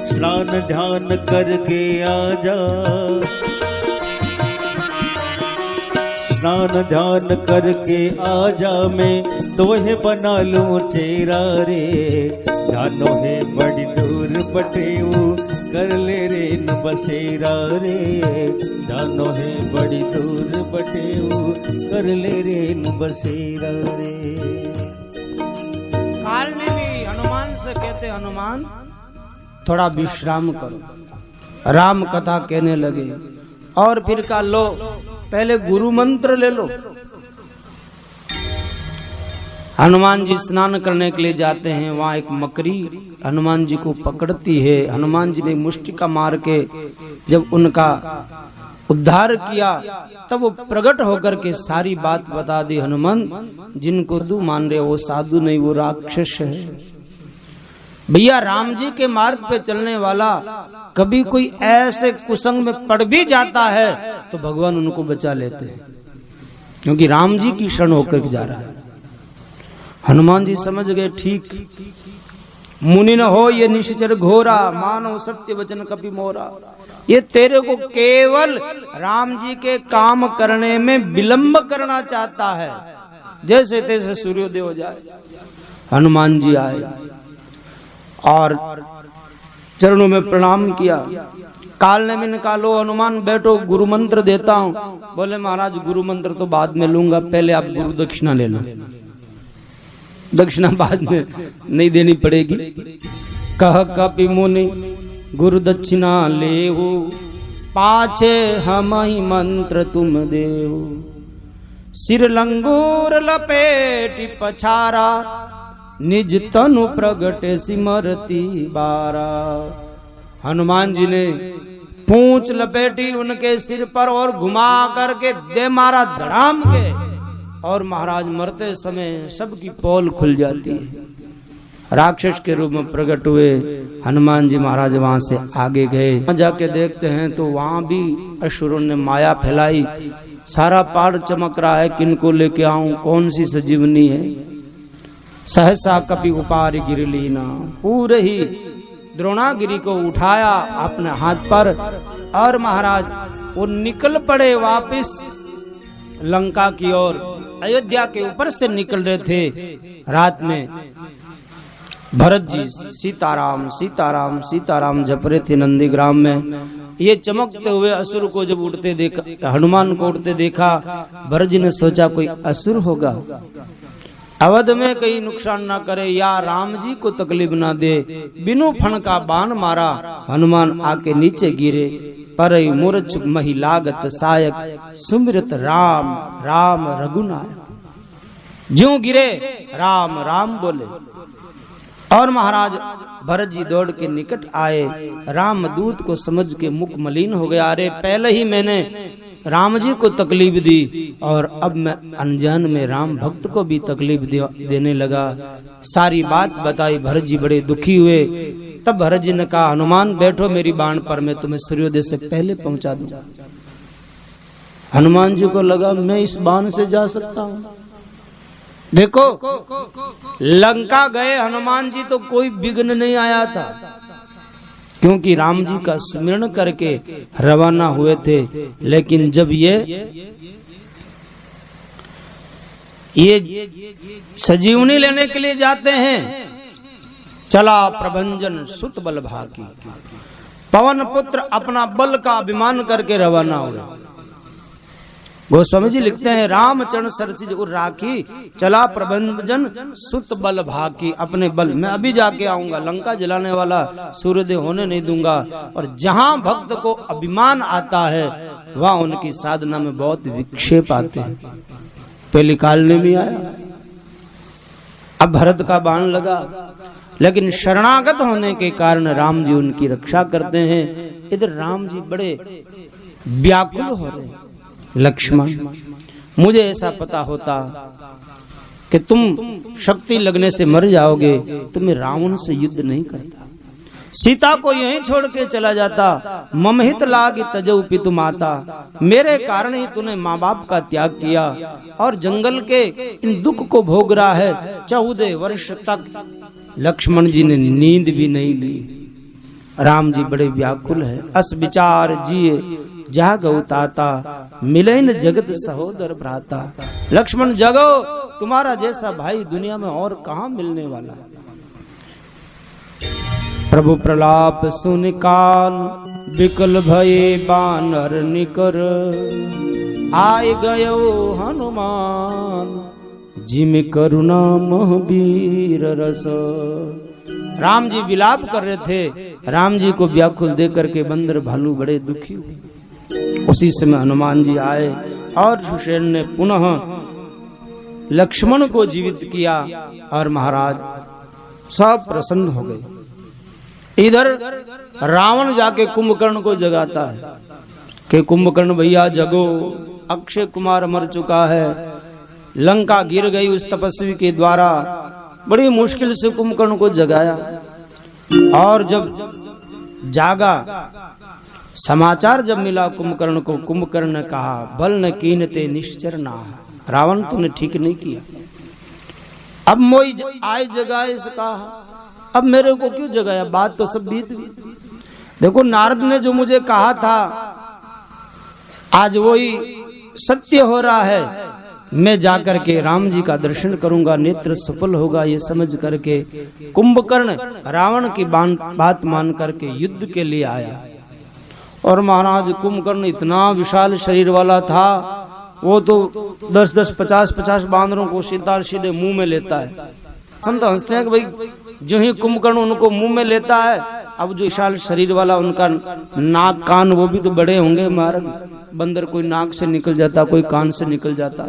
स्नान ध्यान करके आ जा, स्नान ध्यान करके आजा, मैं तोहे बना लूं चेहरा रे। जानो है बड़ी दूर बटेऊ कर ले रे न बसेरा रे। जानो है बड़ी दूर बटेऊ कर ले रे न बसेरा रे। काल ने भी हनुमान से कहते, हनुमान थोड़ा विश्राम करो। राम कथा कहने लगे और फिर कहा लो पहले गुरु मंत्र ले लो। हनुमान जी स्नान करने के लिए जाते हैं, वहां एक मकड़ी हनुमान जी को पकड़ती है। हनुमान जी ने मुष्टिका मार के जब उनका उद्धार किया तब वो प्रकट होकर के सारी बात बता दी। हनुमान जिनको तू मान रहे वो साधु नहीं, वो राक्षस है। भैया राम जी के मार्ग पे चलने वाला कभी कोई ऐसे कुसंग में पड़ भी जाता है तो भगवान उनको बचा लेते हैं, क्योंकि राम जी की शरण होकर जा रहा है। हनुमान जी समझ गए, ठीक मुनि न हो ये निश्चर घोरा, मानो सत्य वचन कपि मोरा। ये तेरे को केवल राम जी के काम करने में विलंब करना चाहता है, जैसे तैसे सूर्योदय हो जाए। हनुमान जी आए और चरणों में प्रणाम किया। काल ने भी निकालो, हनुमान बैठो गुरु मंत्र देता हूँ। बोले महाराज गुरु मंत्र तो बाद में लूंगा, पहले आप गुरु दक्षिणा ले लो। दक्षिणा बाद में नहीं देनी पड़ेगी। कह कपि मुनि गुरु दक्षिणा लेहु, पाछे हम ही मंत्र तुम देहु। सिर लंगूर लपेटी पछारा, निज तनु प्रगटे सिमरती बारा। हनुमान जी ने पूंछ लपेटी उनके सिर पर और घुमा करके दे मारा धड़ाम के, और महाराज मरते समय सबकी पोल खुल जाती है। राक्षस के रूप में प्रकट हुए। हनुमान जी महाराज वहां से आगे गए, वहां जाके देखते हैं तो वहां भी असुरों ने माया फैलाई। सारा पहाड़ चमक रहा है, किनको लेके आऊं, कौन सी सजीवनी है। सहसा कपि उपार गिर लीना, पूरे ही द्रोणागिरी को उठाया अपने हाथ पर, और महाराज वो निकल पड़े वापिस लंका की ओर। अयोध्या के ऊपर से निकल रहे थे रात में। भरत जी सीताराम सीताराम सीताराम जप रहे थे नंदीग्राम में। ये चमकते हुए असुर को जब उड़ते देखा, हनुमान को उड़ते देखा, भरत जी ने सोचा कोई असुर होगा, अवध में कहीं नुकसान ना करे या राम जी को तकलीफ ना दे। बिनु फण का बाण मारा, हनुमान आके नीचे गिरे। पर मूर्छ मही लागत सायक, सुमिरत राम राम रघुनायक। ज्यों गिरे राम राम बोले, और महाराज भरत जी दौड़ के निकट आए। राम दूत को समझ के मुख मलिन हो गया। अरे पहले ही मैंने राम जी को तकलीफ दी और अब मैं अनजान में राम भक्त को भी तकलीफ देने लगा। सारी बात बताई, भरत जी बड़े दुखी हुए। तब भरत जी ने कहा, हनुमान बैठो मेरी बाण पर, मैं तुम्हें सूर्योदय से पहले पहुंचा दूंगा। हनुमान जी को लगा मैं इस बाण से जा सकता हूं। देखो लंका गए हनुमान जी तो कोई विघ्न नहीं आया था, क्योंकि राम जी का स्मरण करके रवाना हुए थे। लेकिन जब ये सजीवनी लेने के लिए जाते हैं, चला प्रभंजन सुत बल भाकी, पवन पुत्र अपना बल का अभिमान करके रवाना हुए। गोस्वामी जी लिखते हैं, रामचरण सरसिज उर राखी, चला प्रभंजन सुत बल भाकी, अपने बल। मैं अभी जाके आऊंगा, लंका जलाने वाला सूर्योदय होने नहीं दूंगा। और जहां भक्त को अभिमान आता है वहां उनकी साधना में बहुत विक्षेप आते हैं। पहले काल ने भी आया, अब भरत का बाण लगा, लेकिन शरणागत होने के कारण राम जी उनकी रक्षा करते हैं। इधर राम जी बड़े व्याकुल हो रहे हैं। लक्ष्मण, मुझे ऐसा पता होता कि तुम शक्ति लगने से मर जाओगे तो मैं रावण से युद्ध नहीं करता, सीता को यहीं छोड़ के चला जाता। ममहित लाग तजौ पितु माता, मेरे कारण ही तूने माँ बाप का त्याग किया और जंगल के इन दुख को भोग रहा है 14 वर्ष तक। लक्ष्मण जी ने नींद भी नहीं ली। राम जी बड़े व्याकुल है। अस विचार जिए जागो ताता, मिले न जगत सहोदर भ्राता। लक्ष्मण जगो, तुम्हारा जैसा भाई दुनिया में और कहाँ मिलने वाला है। प्रभु प्रलाप सुन काल, विकल भये बानर निकर, आय गयो हनुमान, जिम करुणा महावीर रस। राम जी विलाप कर रहे थे। राम जी को व्याकुल देख करके बंदर भालू बड़े दुखी हुए। उसी समय हनुमान जी आए और सुषेण ने पुनः लक्ष्मण को जीवित किया और महाराज सब प्रसन्न हो गए। इधर रावण जाके कुंभकर्ण को जगाता है कि कुंभकर्ण भैया जगो, अक्षय कुमार मर चुका है, लंका गिर गई उस तपस्वी के द्वारा। बड़ी मुश्किल से कुंभकर्ण को जगाया और जब जागा, समाचार जब मिला कुंभकर्ण को, कुंभकर्ण ने कहा, बल न कीनते निश्चर ना, रावण तूने ठीक नहीं किया। अब मोई आए जगाए से कहा, अब मेरे को क्यों जगाया, बात तो सब बीत गई। देखो नारद ने जो मुझे कहा था आज वही सत्य हो रहा है। मैं जाकर के राम जी का दर्शन करूंगा, नेत्र सफल होगा, ये समझ करके कुंभकर्ण रावण की बात मान करके युद्ध के लिए आया। और महाराज कुंभकर्ण इतना विशाल शरीर वाला था, वो तो 10-10, 50-50 बांदरों को सीधे मुंह में लेता है। संत हंसते हैं कि भाई जो ही कुंभकर्ण उनको मुंह में लेता है, अब जो विशाल शरीर वाला उनका नाक कान वो भी तो बड़े होंगे। महाराज बंदर कोई नाक से निकल जाता, कोई कान से निकल जाता।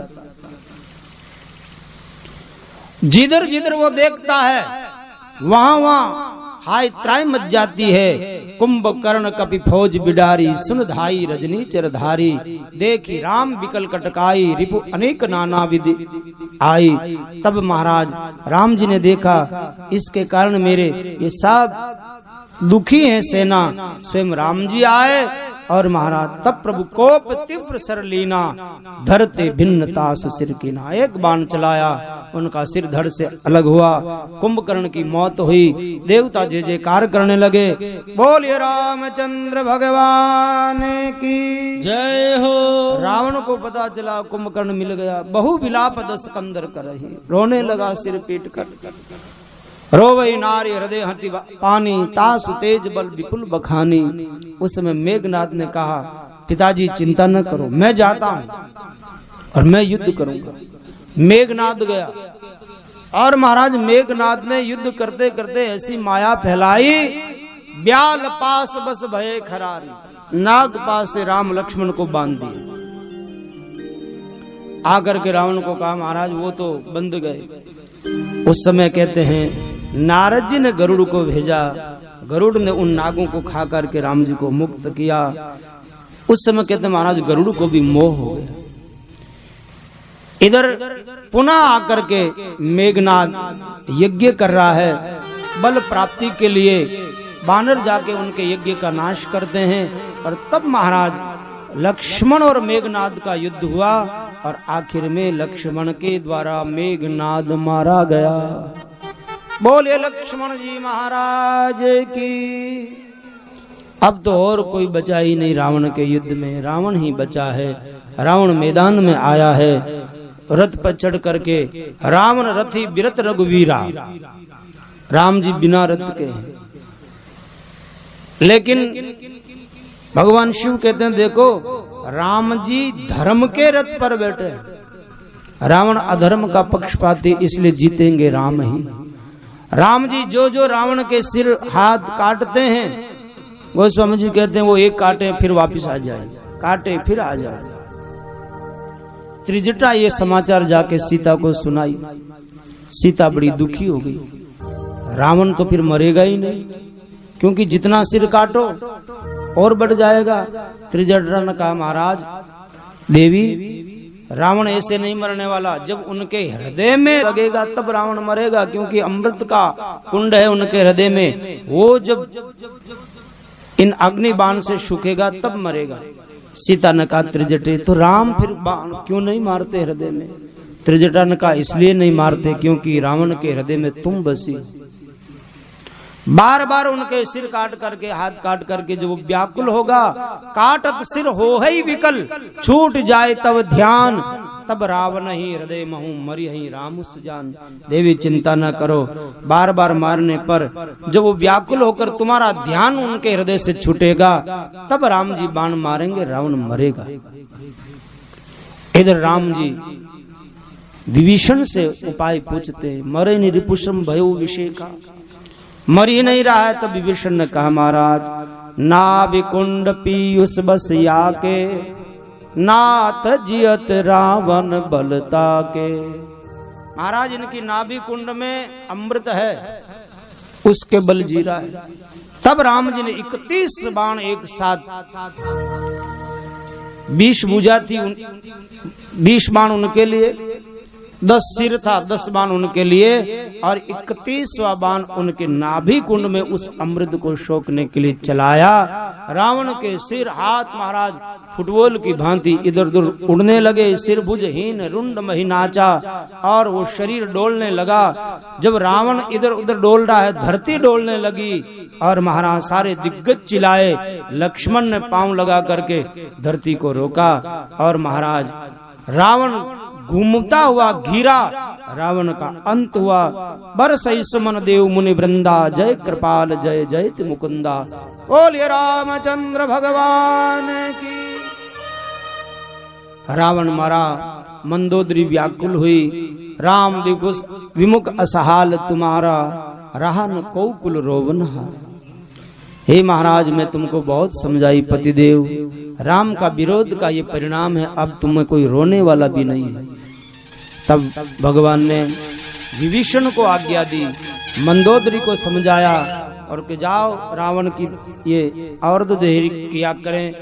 जिधर जिधर वो देखता है वहां वहां हाय त्राय मच जाती है। कुंभकर्ण कपि फौज बिडारी, सुन धाई रजनी चरधारी, देखी राम विकल कटकाई, रिपु अनेक नाना विधि आई। तब महाराज राम जी ने देखा इसके कारण मेरे ये सब दुखी हैं सेना। स्वयं राम जी आए और महाराज तब प्रभु कोप तीव्र सरलीना, धरते भिन्नता से सिर कीना। एक बाण चलाया, उनका सिर धड़ से अलग हुआ, कुंभकर्ण की मौत हुई। देवता जय जयकार करने लगे, बोलिए रामचंद्र भगवान की जय हो। रावण को पता चला कुंभकर्ण मिल गया, बहु विलाप 10 कंदर करही, रोने लगा सिर पीट कर। रोवई नारी हृदय हति पानी, तासु तेज बल विपुल बखानी। उस समय मेघनाद ने कहा, पिताजी चिंता न करो, मैं जाता हूँ और मैं युद्ध करूंगा। मेघनाद गया और महाराज मेघनाद ने युद्ध करते करते ऐसी माया फैलाई, ब्याल पास बस भये खरारी, नाग पास से राम लक्ष्मण को बांध दिए। आकर के रावण को कहा, महाराज वो तो बंद गए। उस समय कहते हैं नारद जी ने गरुड़ को भेजा, गरुड़ ने उन नागों को खा करके राम जी को मुक्त किया। उस समय कहते महाराज गरुड़ को भी मोह हो गया। इधर पुनः आकर के मेघनाद यज्ञ कर रहा है, बल प्राप्ति के लिए बानर जाके उनके यज्ञ का नाश करते हैं। और तब महाराज लक्ष्मण और मेघनाद का युद्ध हुआ और आखिर में लक्ष्मण के द्वारा मेघनाद मारा गया। बोलिए लक्ष्मण जी महाराज की। अब तो और कोई बचा ही नहीं रावण के युद्ध में, रावण ही बचा है। रावण मैदान में आया है रथ पर चढ़ करके, रावण रथी बिरत रघुवीरा, राम जी बिना रथ के हैं। लेकिन भगवान शिव कहते हैं देखो राम जी धर्म के रथ पर बैठे, रावण अधर्म का पक्षपाती, इसलिए जीतेंगे राम ही। राम जी जो जो रावण के सिर हाथ काटते हैं, गोस्वामी जी कहते हैं वो एक काटे फिर वापस आ जाए, काटे फिर आ जाए। त्रिजटा ये समाचार जाके सीता को सुनाई। सीता बड़ी दुखी हो गई। रावण तो फिर मरेगा ही नहीं, क्योंकि जितना सिर काटो और बढ़ जाएगा। त्रिजटा ने कहा महाराज देवी रावण ऐसे नहीं मरने वाला, जब उनके हृदय में लगेगा तब रावण मरेगा, क्योंकि अमृत का कुंड है उनके हृदय में, वो जब इन अग्नि बाण से सूखेगा तब मरेगा। सीता ने कहा त्रिजटे तो राम फिर बाण क्यों नहीं मारते हृदय में? त्रिजटा ने कहा इसलिए नहीं मारते क्योंकि रावण के हृदय में तुम बसी। बार बार उनके सिर काट करके, हाथ काट करके जब वो व्याकुल होगा, काटत सिर हो ही विकल, छूट जाए तब ध्यान, तब रावण ही हृदय महू मरी ही राम सुजान। देवी चिंता न करो, बार बार मारने पर जब वो व्याकुल होकर तुम्हारा ध्यान उनके हृदय से छूटेगा तब राम जी बाण मारेंगे, रावण मरेगा। इधर राम जी विभीषण से उपाय पूछते, मरे नि रिपुषम भयो विषेका, मर ही नहीं रहा है। तब विभीषण ने कहा महाराज नाभिकुंड पीयूष बस याके, नाथ जियत रावण बलता के। महाराज इनकी नाभि कुंड में अमृत है, उसके बल जी रहा है। तब राम जी ने 31 बाण एक साथ, 20 भुजा थी, 20 बाण उनके लिए, 10 सिर था, 10 बाण उनके लिए, और 31वां बाण उनके नाभि कुंड में उस अमृत को सोखने के लिए चलाया। रावण के सिर हाथ महाराज फुटबॉल की भांति इधर उधर उड़ने लगे, सिर भुजहीन रुंड मही नाचा, और वो शरीर डोलने लगा। जब रावण इधर उधर डोल रहा है, धरती डोलने लगी, और महाराज सारे दिग्गज चिल्लाए। लक्ष्मण ने पांव लगा करके धरती को रोका, और महाराज रावण घूमता हुआ घिरा, रावण का अंत हुआ। बरसई सुमन देव मुनि वृंदा, जय कृपाल जय जयति मुकुंदा। बोलिए रामचंद्र भगवान की। रावण मरा, मंदोदरी व्याकुल हुई, राम दिवस विमुख असहाल तुम्हारा, रहा न कौकुल रोवनहार। हे महाराज मैं तुमको बहुत समझाई पतिदेव, राम का विरोध का ये परिणाम है, अब तुम्हें कोई रोने वाला भी नहीं है। तब भगवान ने विभीषण को आज्ञा दी, मंदोदरी को समझाया, और कि जाओ रावण की ये औरदेही किया करें।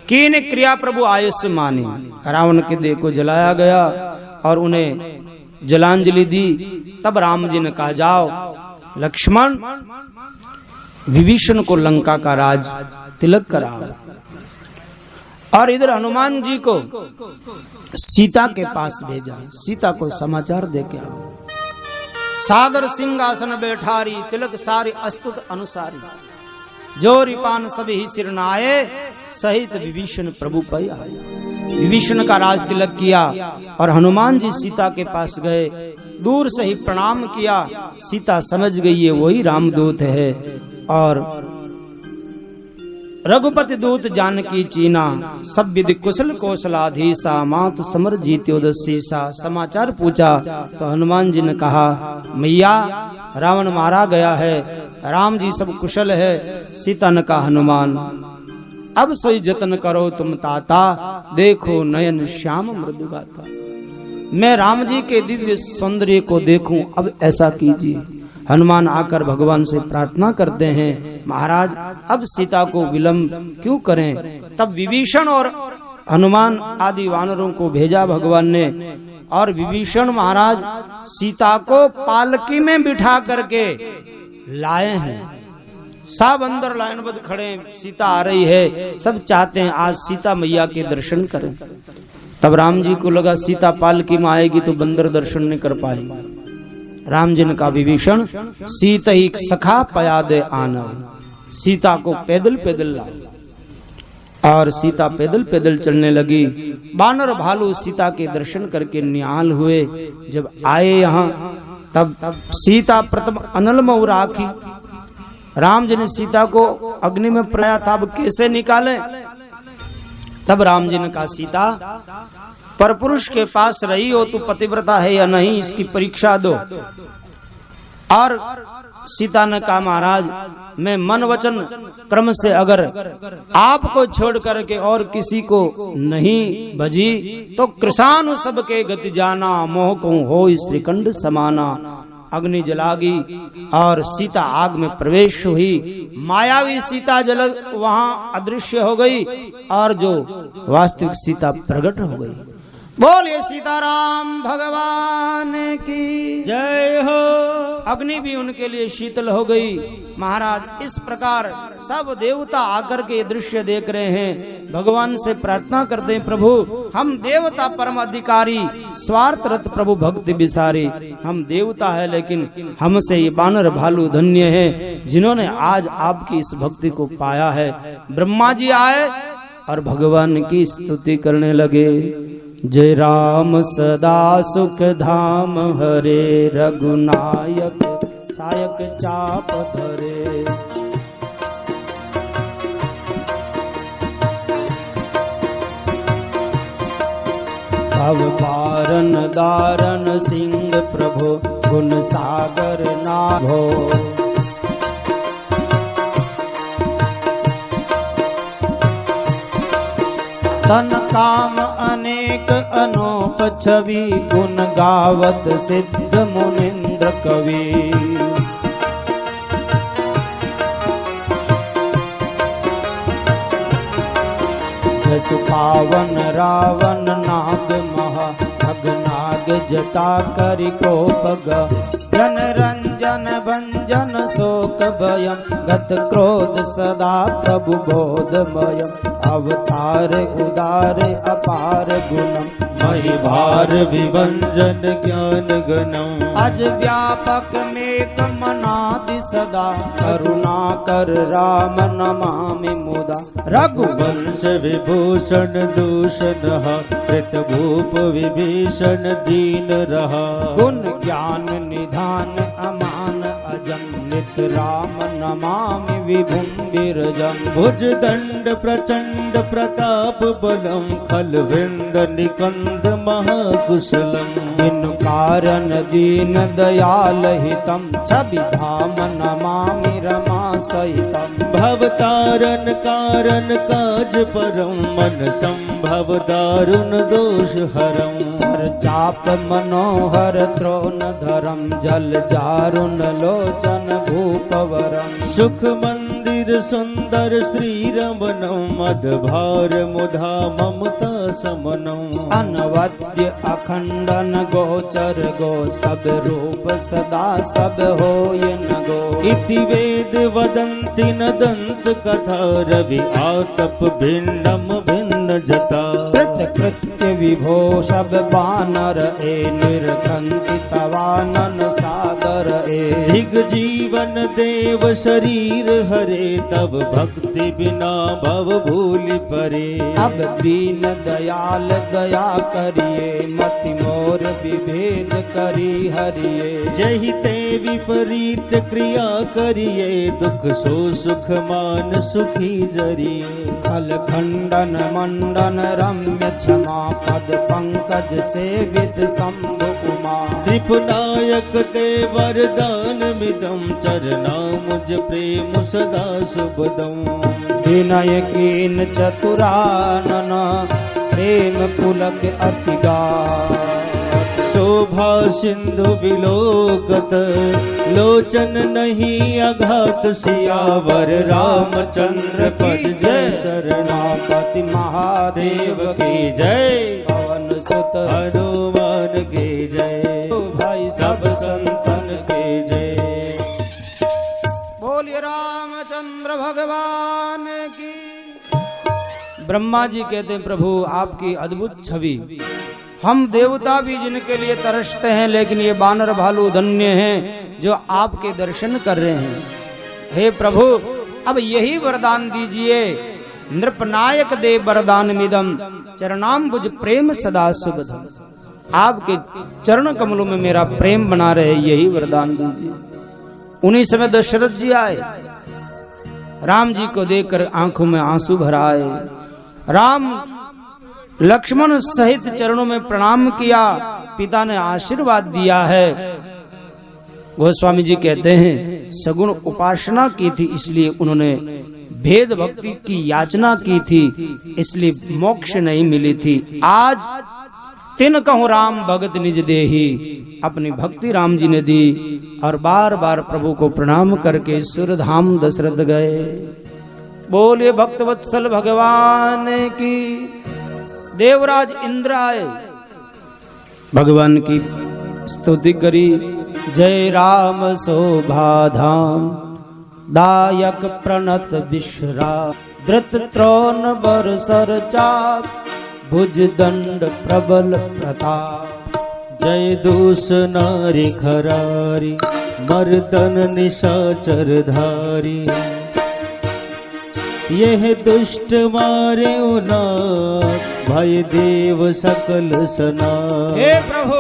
कीन क्रिया प्रभु आयुष मानी। रावण के देह को जलाया गया और उन्हें जलांजलि दी। तब राम जी ने कहा जाओ लक्ष्मण विभीषण को लंका का राज तिलक कराओ, और इधर हनुमान जी को सीता के पास भेजा, सीता को समाचार देके आओ। सादर सिंहासन बैठारी, तिलक सारी अस्तुत अनुसारी, जोरी पान सभी सिरनाए, सहित विभीषण प्रभु पै आए। विभीषण का राज तिलक किया और हनुमान जी सीता के पास गए, दूर से ही प्रणाम किया। सीता समझ गई ये वही रामदूत है, और रघुपति दूत जानकी चीना, सब विधि कुशल कौशलाधीसा, मात समर जीत्योदशीसा। समाचार पूछा तो हनुमान जी ने कहा मैया रावण मारा गया है, राम जी सब कुशल है। सीता ने कहा हनुमान अब सोई जतन करो तुम ताता, देखो नयन श्याम मृदु गाता। मैं राम जी के दिव्य सौंदर्य को देखूं, अब ऐसा कीजिए। हनुमान आकर भगवान से प्रार्थना करते हैं, महाराज अब सीता को विलंब क्यों करें। तब विभीषण और हनुमान आदि वानरों को भेजा भगवान ने, और विभीषण महाराज सीता को पालकी में बिठा करके लाए हैं। सब अंदर लाइनबद्ध खड़े, सीता आ रही है, सब चाहते हैं आज सीता मैया के दर्शन करें। तब राम जी को लगा सीता पालकी में आएगी तो बंदर दर्शन नहीं कर पाएंगे। राम जी ने कहा विभीषण सीता ही सखा पयादे आना, सीता को पैदल पैदल लाओ। और सीता पैदल पैदल चलने लगी। बानर भालू सीता के दर्शन करके निहाल हुए। जब आए यहाँ तब सीता प्रथम अनल मऊ राखी। राम जी ने सीता को अग्नि में प्रया था, अब कैसे निकाले। तब राम जी ने कहा सीता परपुरुष के पास रही हो तो पतिव्रता है या नहीं, इसकी परीक्षा दो। और सीता ने कहा महाराज मैं मन वचन क्रम से अगर आपको छोड़ करके और किसी को नहीं भजी तो कृषानु सबके गति जाना, मोह को हो श्रीखंड समाना। अग्नि जलागी और सीता आग में प्रवेश हुई। मायावी सीता जल वहां अदृश्य हो गई और जो वास्तविक सीता प्रकट हो गई। बोलिए सीताराम भगवान की जय हो। अग्नि भी उनके लिए शीतल हो गई। महाराज इस प्रकार सब देवता आकर के दृश्य देख रहे हैं। भगवान से प्रार्थना करते हैं प्रभु हम देवता परम अधिकारी, स्वार्थरत प्रभु भक्ति विसारी। हम देवता है लेकिन हमसे ये बानर भालू धन्य है जिन्होंने आज आपकी इस भक्ति को पाया है। ब्रह्मा जी आए और भगवान की स्तुति करने लगे। जय राम सदा सुख धाम हरे, रघुनायक सायक चाप धरे। भव पारन दारन सिंह प्रभु, गुण सागर नाभो। तन काम अनेक अनूप छवि, गुण गावत सिद्ध मुनिंद्र कवि। जस पावन रावण नाग महा, खगनाग जटा करि कोपग। जन रंजन भंजन शोक भयम, गत क्रोध सदा प्रभु बोधमयम। अवतार उदार अपार गुणम, महिभार विभंजन ज्ञान गणम। अज व्यापक मेक मनादि सदा, करुणा कर राम नमामि मुदा। रघुवंश विभूषण दूषण, कृत भूप विभीषण दीन रहा। गुण ज्ञान निधान अमान अजन, नित राम नमामि विभुम बिरजन। भुज दंड प्रचंड प्रताप बलम, खल विंद निकंद महाकुशलम। बिनु कारण दीन दयाल हितम, छवि धाम नमामि रमा सहितम। भवतारण कारण काज परम, मन संभव दारुण दोष हरम। सर चाप मनोहर त्रोन धरम, जल जारुण लोचन भूपवरम। सुख मंदिर सुंदर श्री रमणम, अधभार मुधा ममता समनम। अनवद्य अखंडन गोचर गो, सब रूप सदा सब होय न गो। इति वेद वदन्ति न दंत कथा, रवि आतप भिन्नम भिन्न जता। कृत कृत्य विभो सब बानर ए, निर्घंति तवानन सागर ए। दिग जीवन देव शरीर हरे, तब भक्ति बिना भव भूलि परे। अब दीन दयाल दया करिए, मति मोर विभेद करी हरिये। जहि ते विपरीत क्रिया करिए, दुख सो सुख मान सुखी जरिए। खल खंडन मंडन रम्य क्षमा, पद पंकज सेवित शंभु उमा। त्रिपुनायक ते वरदान मिदम, चरना मुझ प्रेम सदा सुबदम। विनय कीन चतुरानन, प्रेम पुलक अति गाढ़। शोभा सिंधु विलोकत, लोचन नहीं अघात सियावर, रामचंद्र पद जय शरणापति महादेव की जय, पवन सुत हनुमान की जय, भाई सब संतन की जय। बोलिए रामचंद्र भगवान की। ब्रह्मा जी कहते हैं प्रभु आपकी अद्भुत छवि, हम देवता भी जिनके लिए तरसते हैं, लेकिन ये बानर भालू धन्य हैं जो आपके दर्शन कर रहे हैं। हे प्रभु अब यही वरदान दीजिए, नृपनायक दे वरदान मिदम, चरणाम्बुज प्रेम सदा सुबधम। आपके चरण कमलों में मेरा प्रेम बना रहे, यही वरदान दीजिए। उन्हीं समय दशरथ जी आए, राम जी को देखकर आंखों में आंसू भर आए। राम लक्ष्मण सहित चरणों में प्रणाम किया, पिता ने आशीर्वाद दिया है। गोस्वामी जी कहते हैं सगुण उपासना की थी, इसलिए उन्होंने भेद भक्ति की याचना की थी, इसलिए मोक्ष नहीं मिली थी। आज तिन कहूं राम भगत निज देही, अपनी भक्ति राम जी ने दी और बार बार प्रभु को प्रणाम करके सुरधाम दशरथ गए। बोलिए भक्तवत्सल भगवान की। देवराज इंद्र आए, भगवान की स्तुति करी। जय राम शोभा धाम, दायक प्रणत विश्रा, धृत त्रोन बरसर चाप, भुज दंड प्रबल प्रताप। जय दूस नारी खरारी, मर्दन निशाचर धारी, यह दुष्ट मारे उना, भय देव सकल सना। हे प्रभु